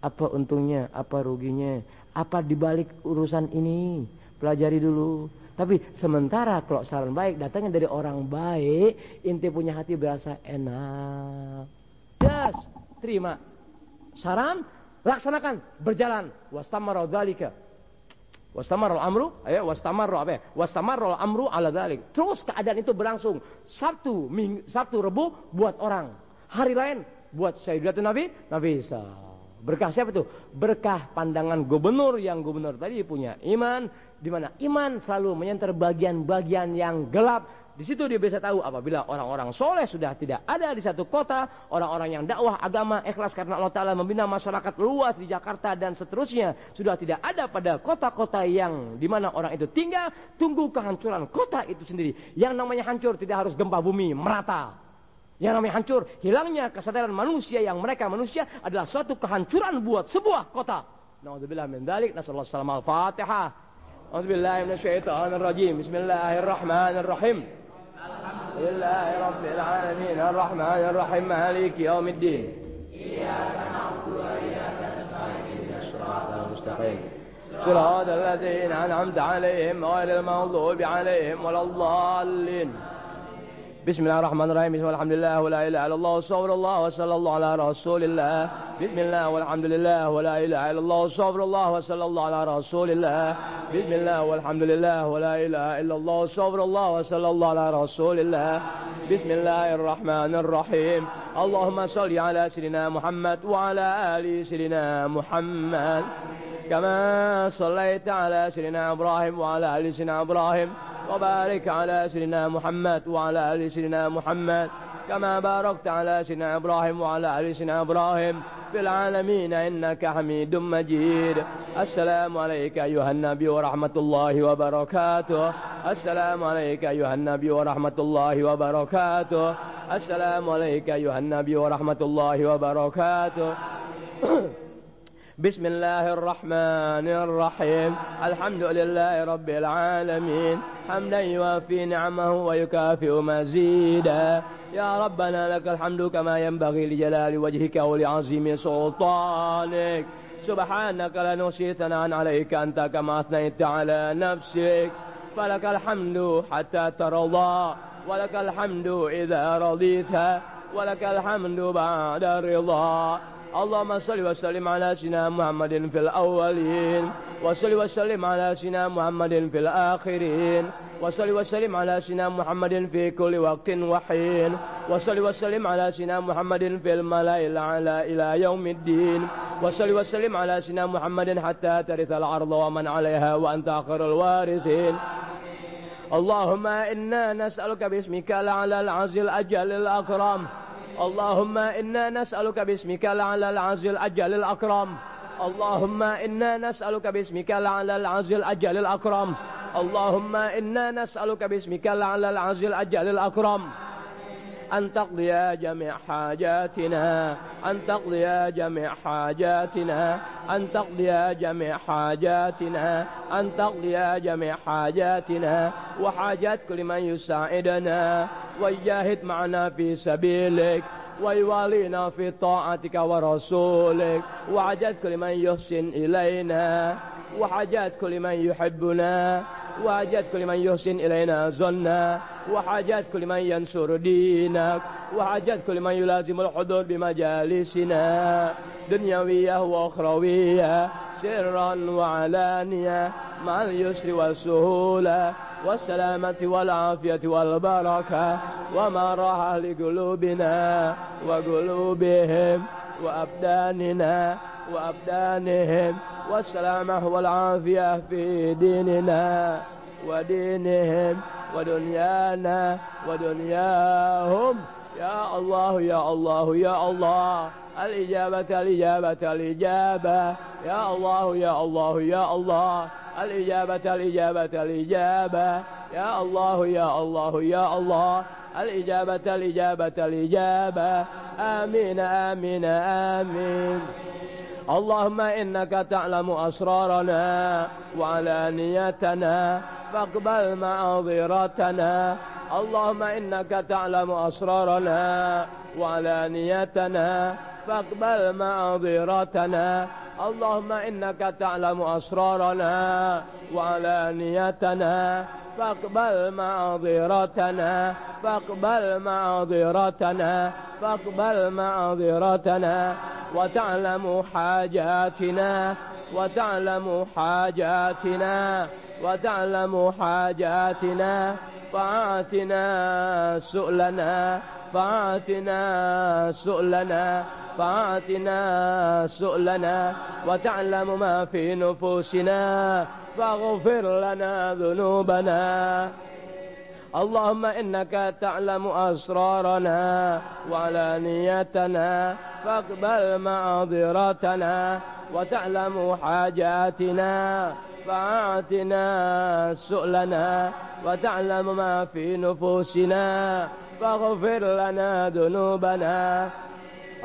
Apa untungnya, apa ruginya, apa dibalik urusan ini. Pelajari dulu. Tapi sementara kalau saran baik datangnya dari orang baik, inti punya hati berasa enak. Yes, terima. Saran, laksanakan, berjalan. Wastamarra dzalika. Wastamarra amru, wastamarra amru ala dzalik. Terus keadaan itu berlangsung. Sabtu, Rabu buat orang. Hari lain buat Sayyidatuna Nafisah. Berkah siapa itu? Berkah pandangan gubernur yang gubernur tadi punya iman, di mana iman selalu menyentuh bagian-bagian yang gelap. Di situ dia bisa tahu apabila orang-orang soleh sudah tidak ada di satu kota, orang-orang yang dakwah agama ikhlas karena Allah Ta'ala membina masyarakat luas di Jakarta dan seterusnya sudah tidak ada pada kota-kota yang di mana orang itu tinggal. Tunggu kehancuran kota itu sendiri. Yang namanya hancur tidak harus gempa bumi merata. Yang namanya hancur, hilangnya kesadaran manusia yang mereka manusia adalah suatu kehancuran buat sebuah kota. Na'udzubillah min dzalik, nasallahu alaihi Al-Fatihah. A'udzubillahi minasyaitonir rajim. Bismillahirrahmanirrahim. Alhamdulillahi rabbil alamin, arrahmanir rahim, maliki yaumiddin. Iyyaka na'budu wa iyyaka nasta'in, ihdinas siratal mustaqim. Siratal ladzina an'amta 'alaihim ghairil maghdubi 'alaihim waladdallin. Bismillahirrahmanirrahim. Bismillahirrahmanirrahim. La ilaha illallah, astaghfirullah wa sallallahu ala rasulillah. Bismillah walhamdulillah wa la ilaha illallah, astaghfirullah wa sallallahu ala rasulillah. Bismillah walhamdulillah wa la ilaha illallah, astaghfirullah wa sallallahu ala rasulillah. Bismillahirrahmanirrahim. Allahumma salli ala sayyidina Muhammad wa ala ali sayyidina Muhammad. Kama sallaita ala sayyidina Ibrahim wa ala ali sayyidina Ibrahim. وبارك على سيدنا محمد وعلى آل سيدنا محمد كما باركت على سيدنا إبراهيم وعلى آل سيدنا إبراهيم في العالمين إنك حميد مجيد. السلام عليك أيها النبي ورحمة الله وبركاته. السلام عليك أيها النبي ورحمة الله وبركاته. السلام عليك أيها النبي ورحمة الله وبركاته. بسم الله الرحمن الرحيم. الحمد لله رب العالمين حمدا يوافي نعمه ويكافئ مزيدا. يا ربنا لك الحمد كما ينبغي لجلال وجهك ولعظيم سلطانك. سبحانك لا نحصي ثناء عليك أنت كما أثنيت على نفسك. فلك الحمد حتى ترضى ولك الحمد إذا رضيت ولك الحمد بعد الرضا. اللهم صل وسلم على سيدنا محمد في الأولين وصل وسلم على سيدنا محمد في الآخرين وصل وسلم على سيدنا محمد في كل وقت وحين وصل وسلم على سيدنا محمد في الملأ الأعلى إلى يوم الدين وصل وسلم على سيدنا محمد حتى ترث الأرض ومن عليها وأنت آخر الوارثين. اللهم إنا نسألك باسمك الأعلى العزيز الأجل الأكرم. اللهم إنا نسألك باسمك الأعلى العزيز الأجل الأكرم. اللهم إنا نسألك باسمك الأعلى العزيز الأجل الأكرم. اللهم إنا نسألك باسمك الأعلى العزيز الأجل الأكرم أن تقضي جميع حاجاتنا أن تقضي جميع حاجاتنا أن تقضي جميع حاجاتنا أن تقضي جميع حاجاتنا وحاجات كل من يساعدنا ويجاهد معنا في سبيلك ويوالينا في طاعتك ورسولك، وحاجات كل من يحسن إلينا، وحاجات كل من يحبنا، وحاجات كل من يحسن إلينا ظنا، وحاجات كل من ينصر دينك، وحاجات كل من يلازم الحضور بمجالسنا دنيوية وأخروية، سرا وعلانية، مع اليسر والسهولة والسلامة والعافية والبركة، وما راح لقلوبنا وقلوبهم وأبداننا وأبدانهم، والسلامة والعافية في ديننا ودينهم ودنيانا ودنياهم. يا الله يا الله يا الله، الإجابة الإجابة الإجابة، يا الله يا الله يا الله، الإجابة الإجابة الإجابة، يا الله يا الله يا الله، الإجابة الإجابة الإجابة. آمين آمين آمين. اللهم إنك تعلم أسرارنا وعلانيتنا فاقبل معذرتنا. اللهم إنك تعلم أسرارنا وعلانيتنا فاقبل معذرتنا. اللهم إنك تعلم أسرارنا وعلانيتنا فاقبل معذرتنا، فاقبل معذرتنا، فاقبل معذرتنا، وتعلم حاجاتنا، وتعلم حاجاتنا، وتعلم حاجاتنا، فآتنا سؤلنا، فآتنا سؤلنا، فآتنا سؤلنا، وتعلم ما في نفوسنا فاغفر لنا ذنوبنا. اللهم إنك تعلم أسرارنا وعلانيتنا فاقبل معذرتنا، وتعلم حاجاتنا فآتنا سؤلنا، وتعلم ما في نفوسنا فاغفر لنا ذنوبنا.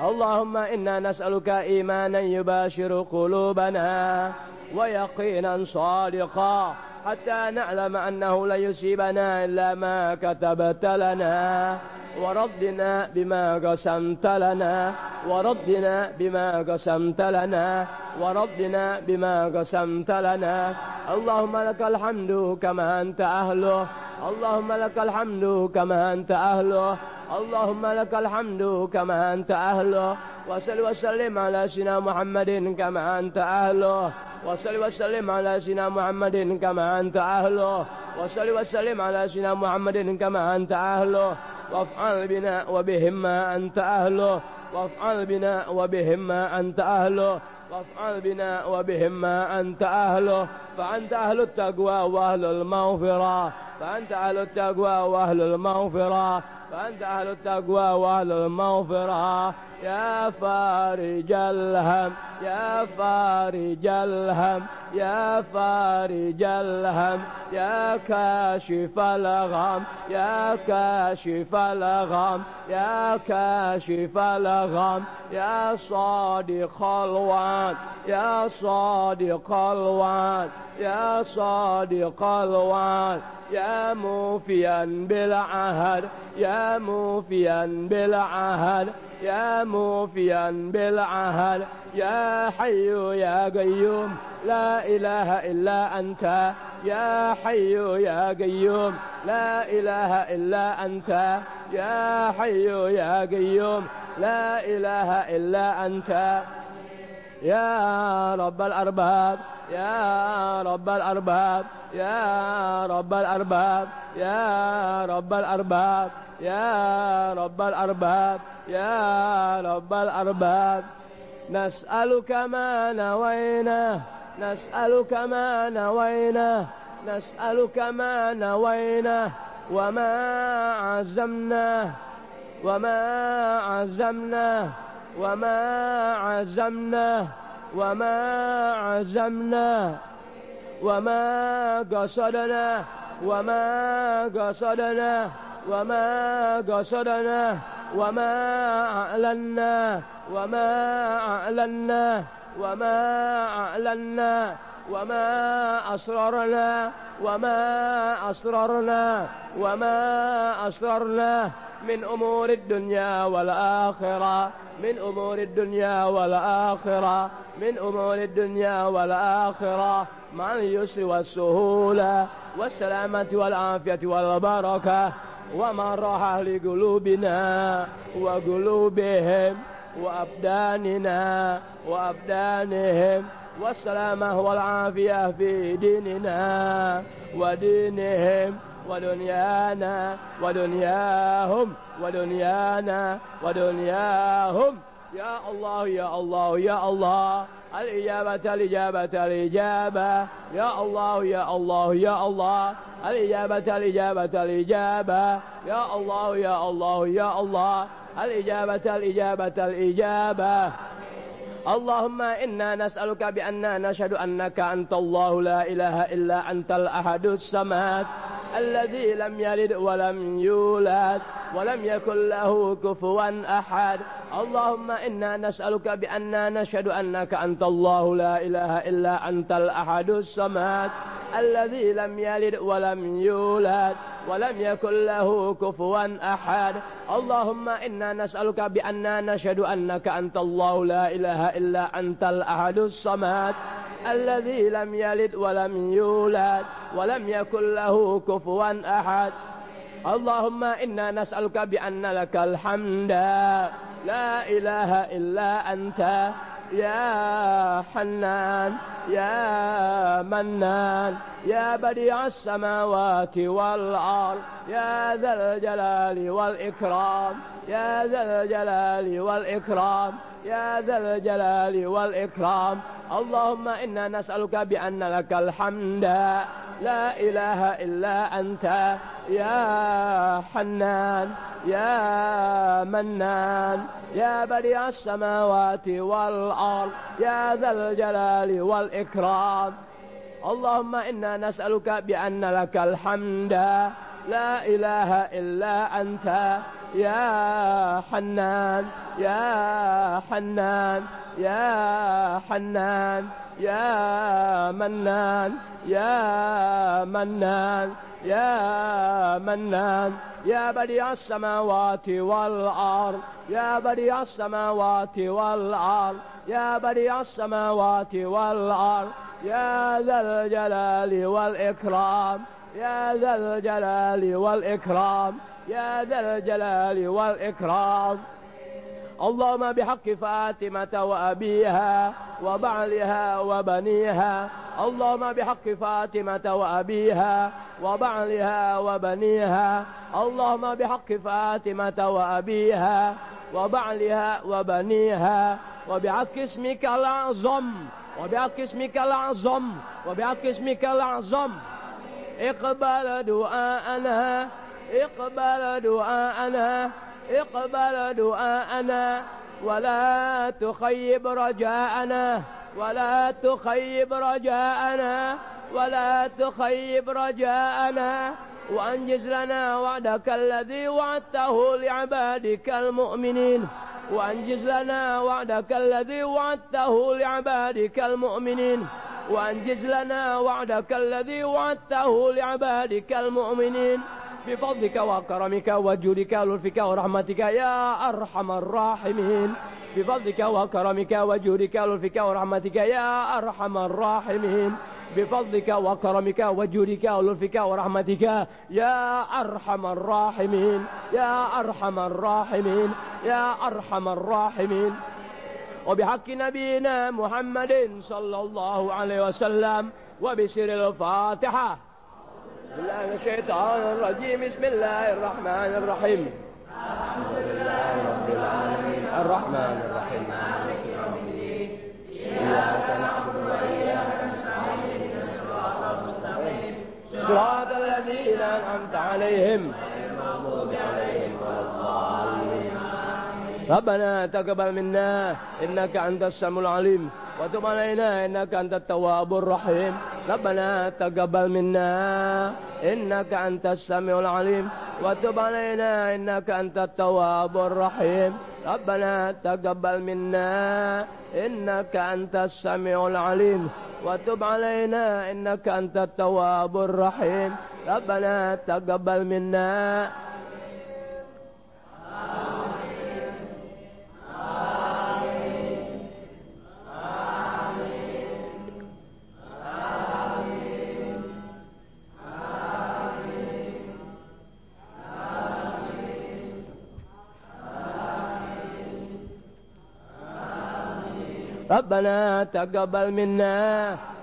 اللهم إنا نسألك إيمانا يباشر قلوبنا ويقينا صادقا، حتى نعلم أنه لا يصيبنا إلا ما كتبت لنا، وردنا بما قسمت لنا، وردنا بما قسمت لنا، وردنا بما قسمت لنا. اللهم لك الحمد كما أنت أهله، اللهم لك الحمد كما أنت أهله، اللهم لك الحمد كما أنت أهله. وصل وسلم على سيدنا محمد كما أنت أهله، وصل وسلم على سيدنا محمد كما أنت أهله، وصل وسلم على سيدنا محمد كما أنت أهله. وافعل بنا وبهم ما أنت أهله، وافعل بنا وبهم ما أنت أهله، وافعل بنا وبهم ما أنت أهله. فأنت أهل التقوى وأهل المغفرة، فأنت أهل التقوى وأهل المغفرة، فأنت أهل التقوى وأهل المغفرة. يا فارج الهم، يا فارج الهم، يا فارج الهم، يا كاشف الغم، يا كاشف الغم، يا كاشف الغم، يا صادق الوعد، يا صادق الوعد، يا صادق الوعد، يا موفيا بالعهد، يا موفيا بالعهد، يا موفيا بالعهد. يا حي يا قيوم لا إله إلا أنت، يا حي يا قيوم لا إله إلا أنت، يا حي يا قيوم لا إله إلا أنت. يا رب الأرباب، يا رب الأرباب، يا رب الأرباب، يا رب الأرباب، يا رب الأرباب، يا رب الأرباب. نسألك ما نوينا، نسألك ما نوينا، نسألك ما نوينا، وما عزمنا، وما عزمنا، وما عزمنا، وما عزمنا، وما قصدنا، وما قصدنا، وما قصدنا، وما أعلنا، وما أعلنا، وما أعلنا. وما أسررنا وما أسررنا وما أسررنا من أمور الدنيا والآخرة من أمور الدنيا والآخرة من أمور الدنيا والآخرة مع اليسر والسهولة والسلامة والعافية والبركة ومع الراحة لقلوبنا وقلوبهم وأبداننا وأبدانهم والسلامة والعافية في ديننا ودينهم ودنيانا ودنياهم ودنيانا ودنياهم. يا الله يا الله يا الله الإجابة الإجابة الإجابة يا الله يا الله يا الله الإجابة الإجابة الإجابة يا الله يا الله يا الله الإجابة الإجابة الإجابة. اللهم إنا نسألك بأننا نشهد أنك أنت الله لا إله إلا أنت الأحد الصمد الذي لم يلد ولم يولد ولم يكن له كفوا أحد. اللهم إنا نسألك بأننا نشهد أنك أنت الله لا إله إلا أنت الأحد الصمد الذي لم يلد ولم يولد ولم يكن له كفوا أحد. اللهم إنا نسألك بأننا نشهد أنك أنت الله لا إله إلا أنت الأحد الصمد الذي لم يلد ولم يولد ولم يكن له كفوا أحد. اللهم إنا نسألك بأن لك الحمد لا إله إلا أنت يا حنان يا منان يا بديع السماوات والأرض يا ذا الجلال والإكرام يا ذا الجلال والإكرام يا ذا الجلال والإكرام. اللهم إنا نسألك بأن لك الحمد لا إله إلا أنت يا حنان يا منان يا بديع السماوات والأرض يا ذا الجلال والإكرام. اللهم إنا نسألك بأن لك الحمد لا إله إلا أنت يا حنان يا حنان يا حنان يا منان يا منان يا منان يا بديع السماوات والأرض يا بديع السماوات والأرض يا بديع السماوات والأرض يا ذا الجلال والإكرام يا ذا الجلال والإكرام يا ذا الجلال والإكرام. اللهم بحق فاطمة وأبيها وبعلها وبنيها اللهم بحق فاطمة وأبيها وبعلها وبنيها اللهم بحق فاطمة وأبيها وبعلها وبنيها وبحق اسمك الأعظم وبحق اسمك الأعظم وبحق اسمك الأعظم اقبل دعاءنا اقبل دعاءنا اقبل دعاءنا ولا تخيب رجاءنا ولا تخيب رجاءنا ولا تخيب رجاءنا وأنجز لنا وعدك الذي وعدته لعبادك المؤمنين وأنجز لنا وعدك الذي وعدته لعبادك المؤمنين وأنجز لنا وعدك الذي وعدته لعبادك المؤمنين بفضلك وكرمك وجودك ولطفك ورحمتك يا أرحم الراحمين بفضلك وكرمك وجودك ولطفك ورحمتك يا أرحم الراحمين بفضلك وكرمك وجودك ولطفك ورحمتك يا أرحم الراحمين يا أرحم الراحمين يا أرحم الراحمين. وبحق نبينا محمد صلى الله عليه وسلم وبسر الفاتحة بالله من الشيطان الرجيم بسم الله الرحمن الرحيم الحمد لله رب العالمين الرحمن الرحيم مالك يوم الدين إياك نعبد وإياك نستعين اهدنا الصراط المستقيم صراط الذين أنعمت عليهم غير المغضوب عليهم ولا الضالين. ربنا تقبل منا إنك أنت السميع العليم وتب علينا إنك أنت التواب الرحيم. ربنا تقبل منا إنك أنت السميع العليم وتب علينا إنك أنت التواب الرحيم ربنا تقبل منا إنك أنت السميع العليم وتب علينا إنك أنت التواب الرحيم ربنا تقبل منا ربنا تقبل منا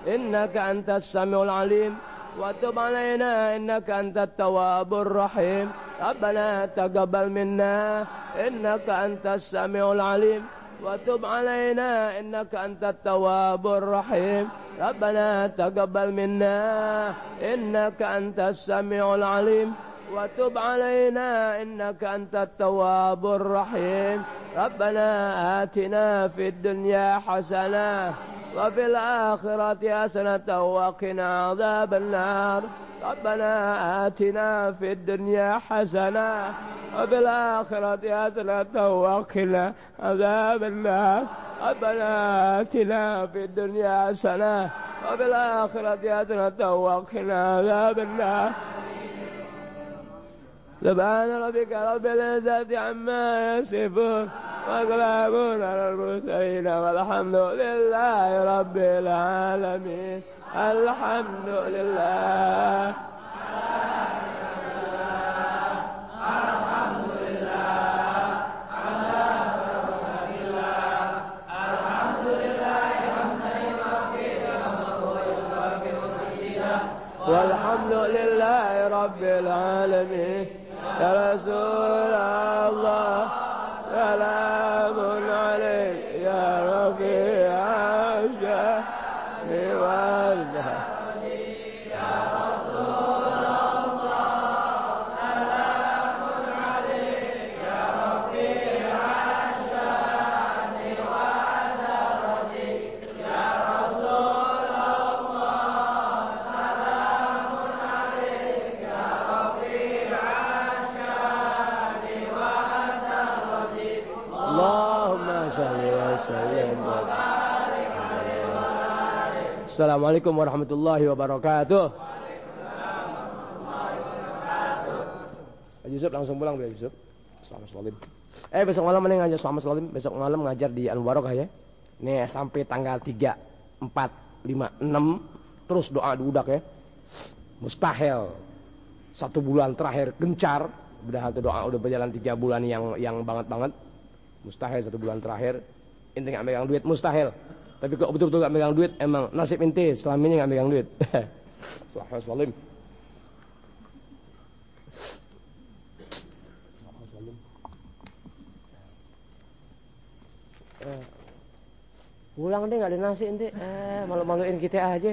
إنك أنت السميع العليم وتب علينا إنك أنت التواب الرحيم ربنا تقبل منا إنك أنت السميع العليم وتب علينا إنك أنت التواب الرحيم ربنا تقبل منا إنك أنت السميع العليم وتب علينا إنك أنت التواب الرحيم ربنا آتنا في الدنيا حسنة وفي الآخرة حسنة وقنا عذاب النار ربنا آتنا في الدنيا حسنة وفي الآخرة حسنة وقنا عذاب النار ربنا آتنا في الدنيا حسنة وفي الآخرة حسنة وقنا عذاب النار سبحان ربك رب العزة عما يصفون وسلام على المرسلين والحمد لله رب العالمين الحمد لله والحمد لله رب العالمين يا رسول الله سلام عليك يا رفيع الشأن والجاه يا رسول الله سلام عليك يا رفيع الشأن والجاه يا رسول الله سلام عليك يا رفيع اللهم صل وسلم وبارك عليه. Assalamualaikum warahmatullahi wabarakatuh. Haji Yusuf langsung pulang Haji Yusuf. Selamat salim. Besok malam ini ngajar selamat salim. Besok malam ngajar di Al-Mubarakah ya. Nih sampai tanggal 3, 4, 5, 6 terus doa diudak ya. Mustahil 1 bulan terakhir gencar. Udah doa udah berjalan 3 bulan yang banget. Mustahil 1 bulan terakhir inti gak megang duit mustahil. Tapi kok betul-betul gak megang duit emang nasib inti selama ini gak megang duit. Selamat salim. Pulang deh gak ada nasi inti. Malu-maluin kita aja.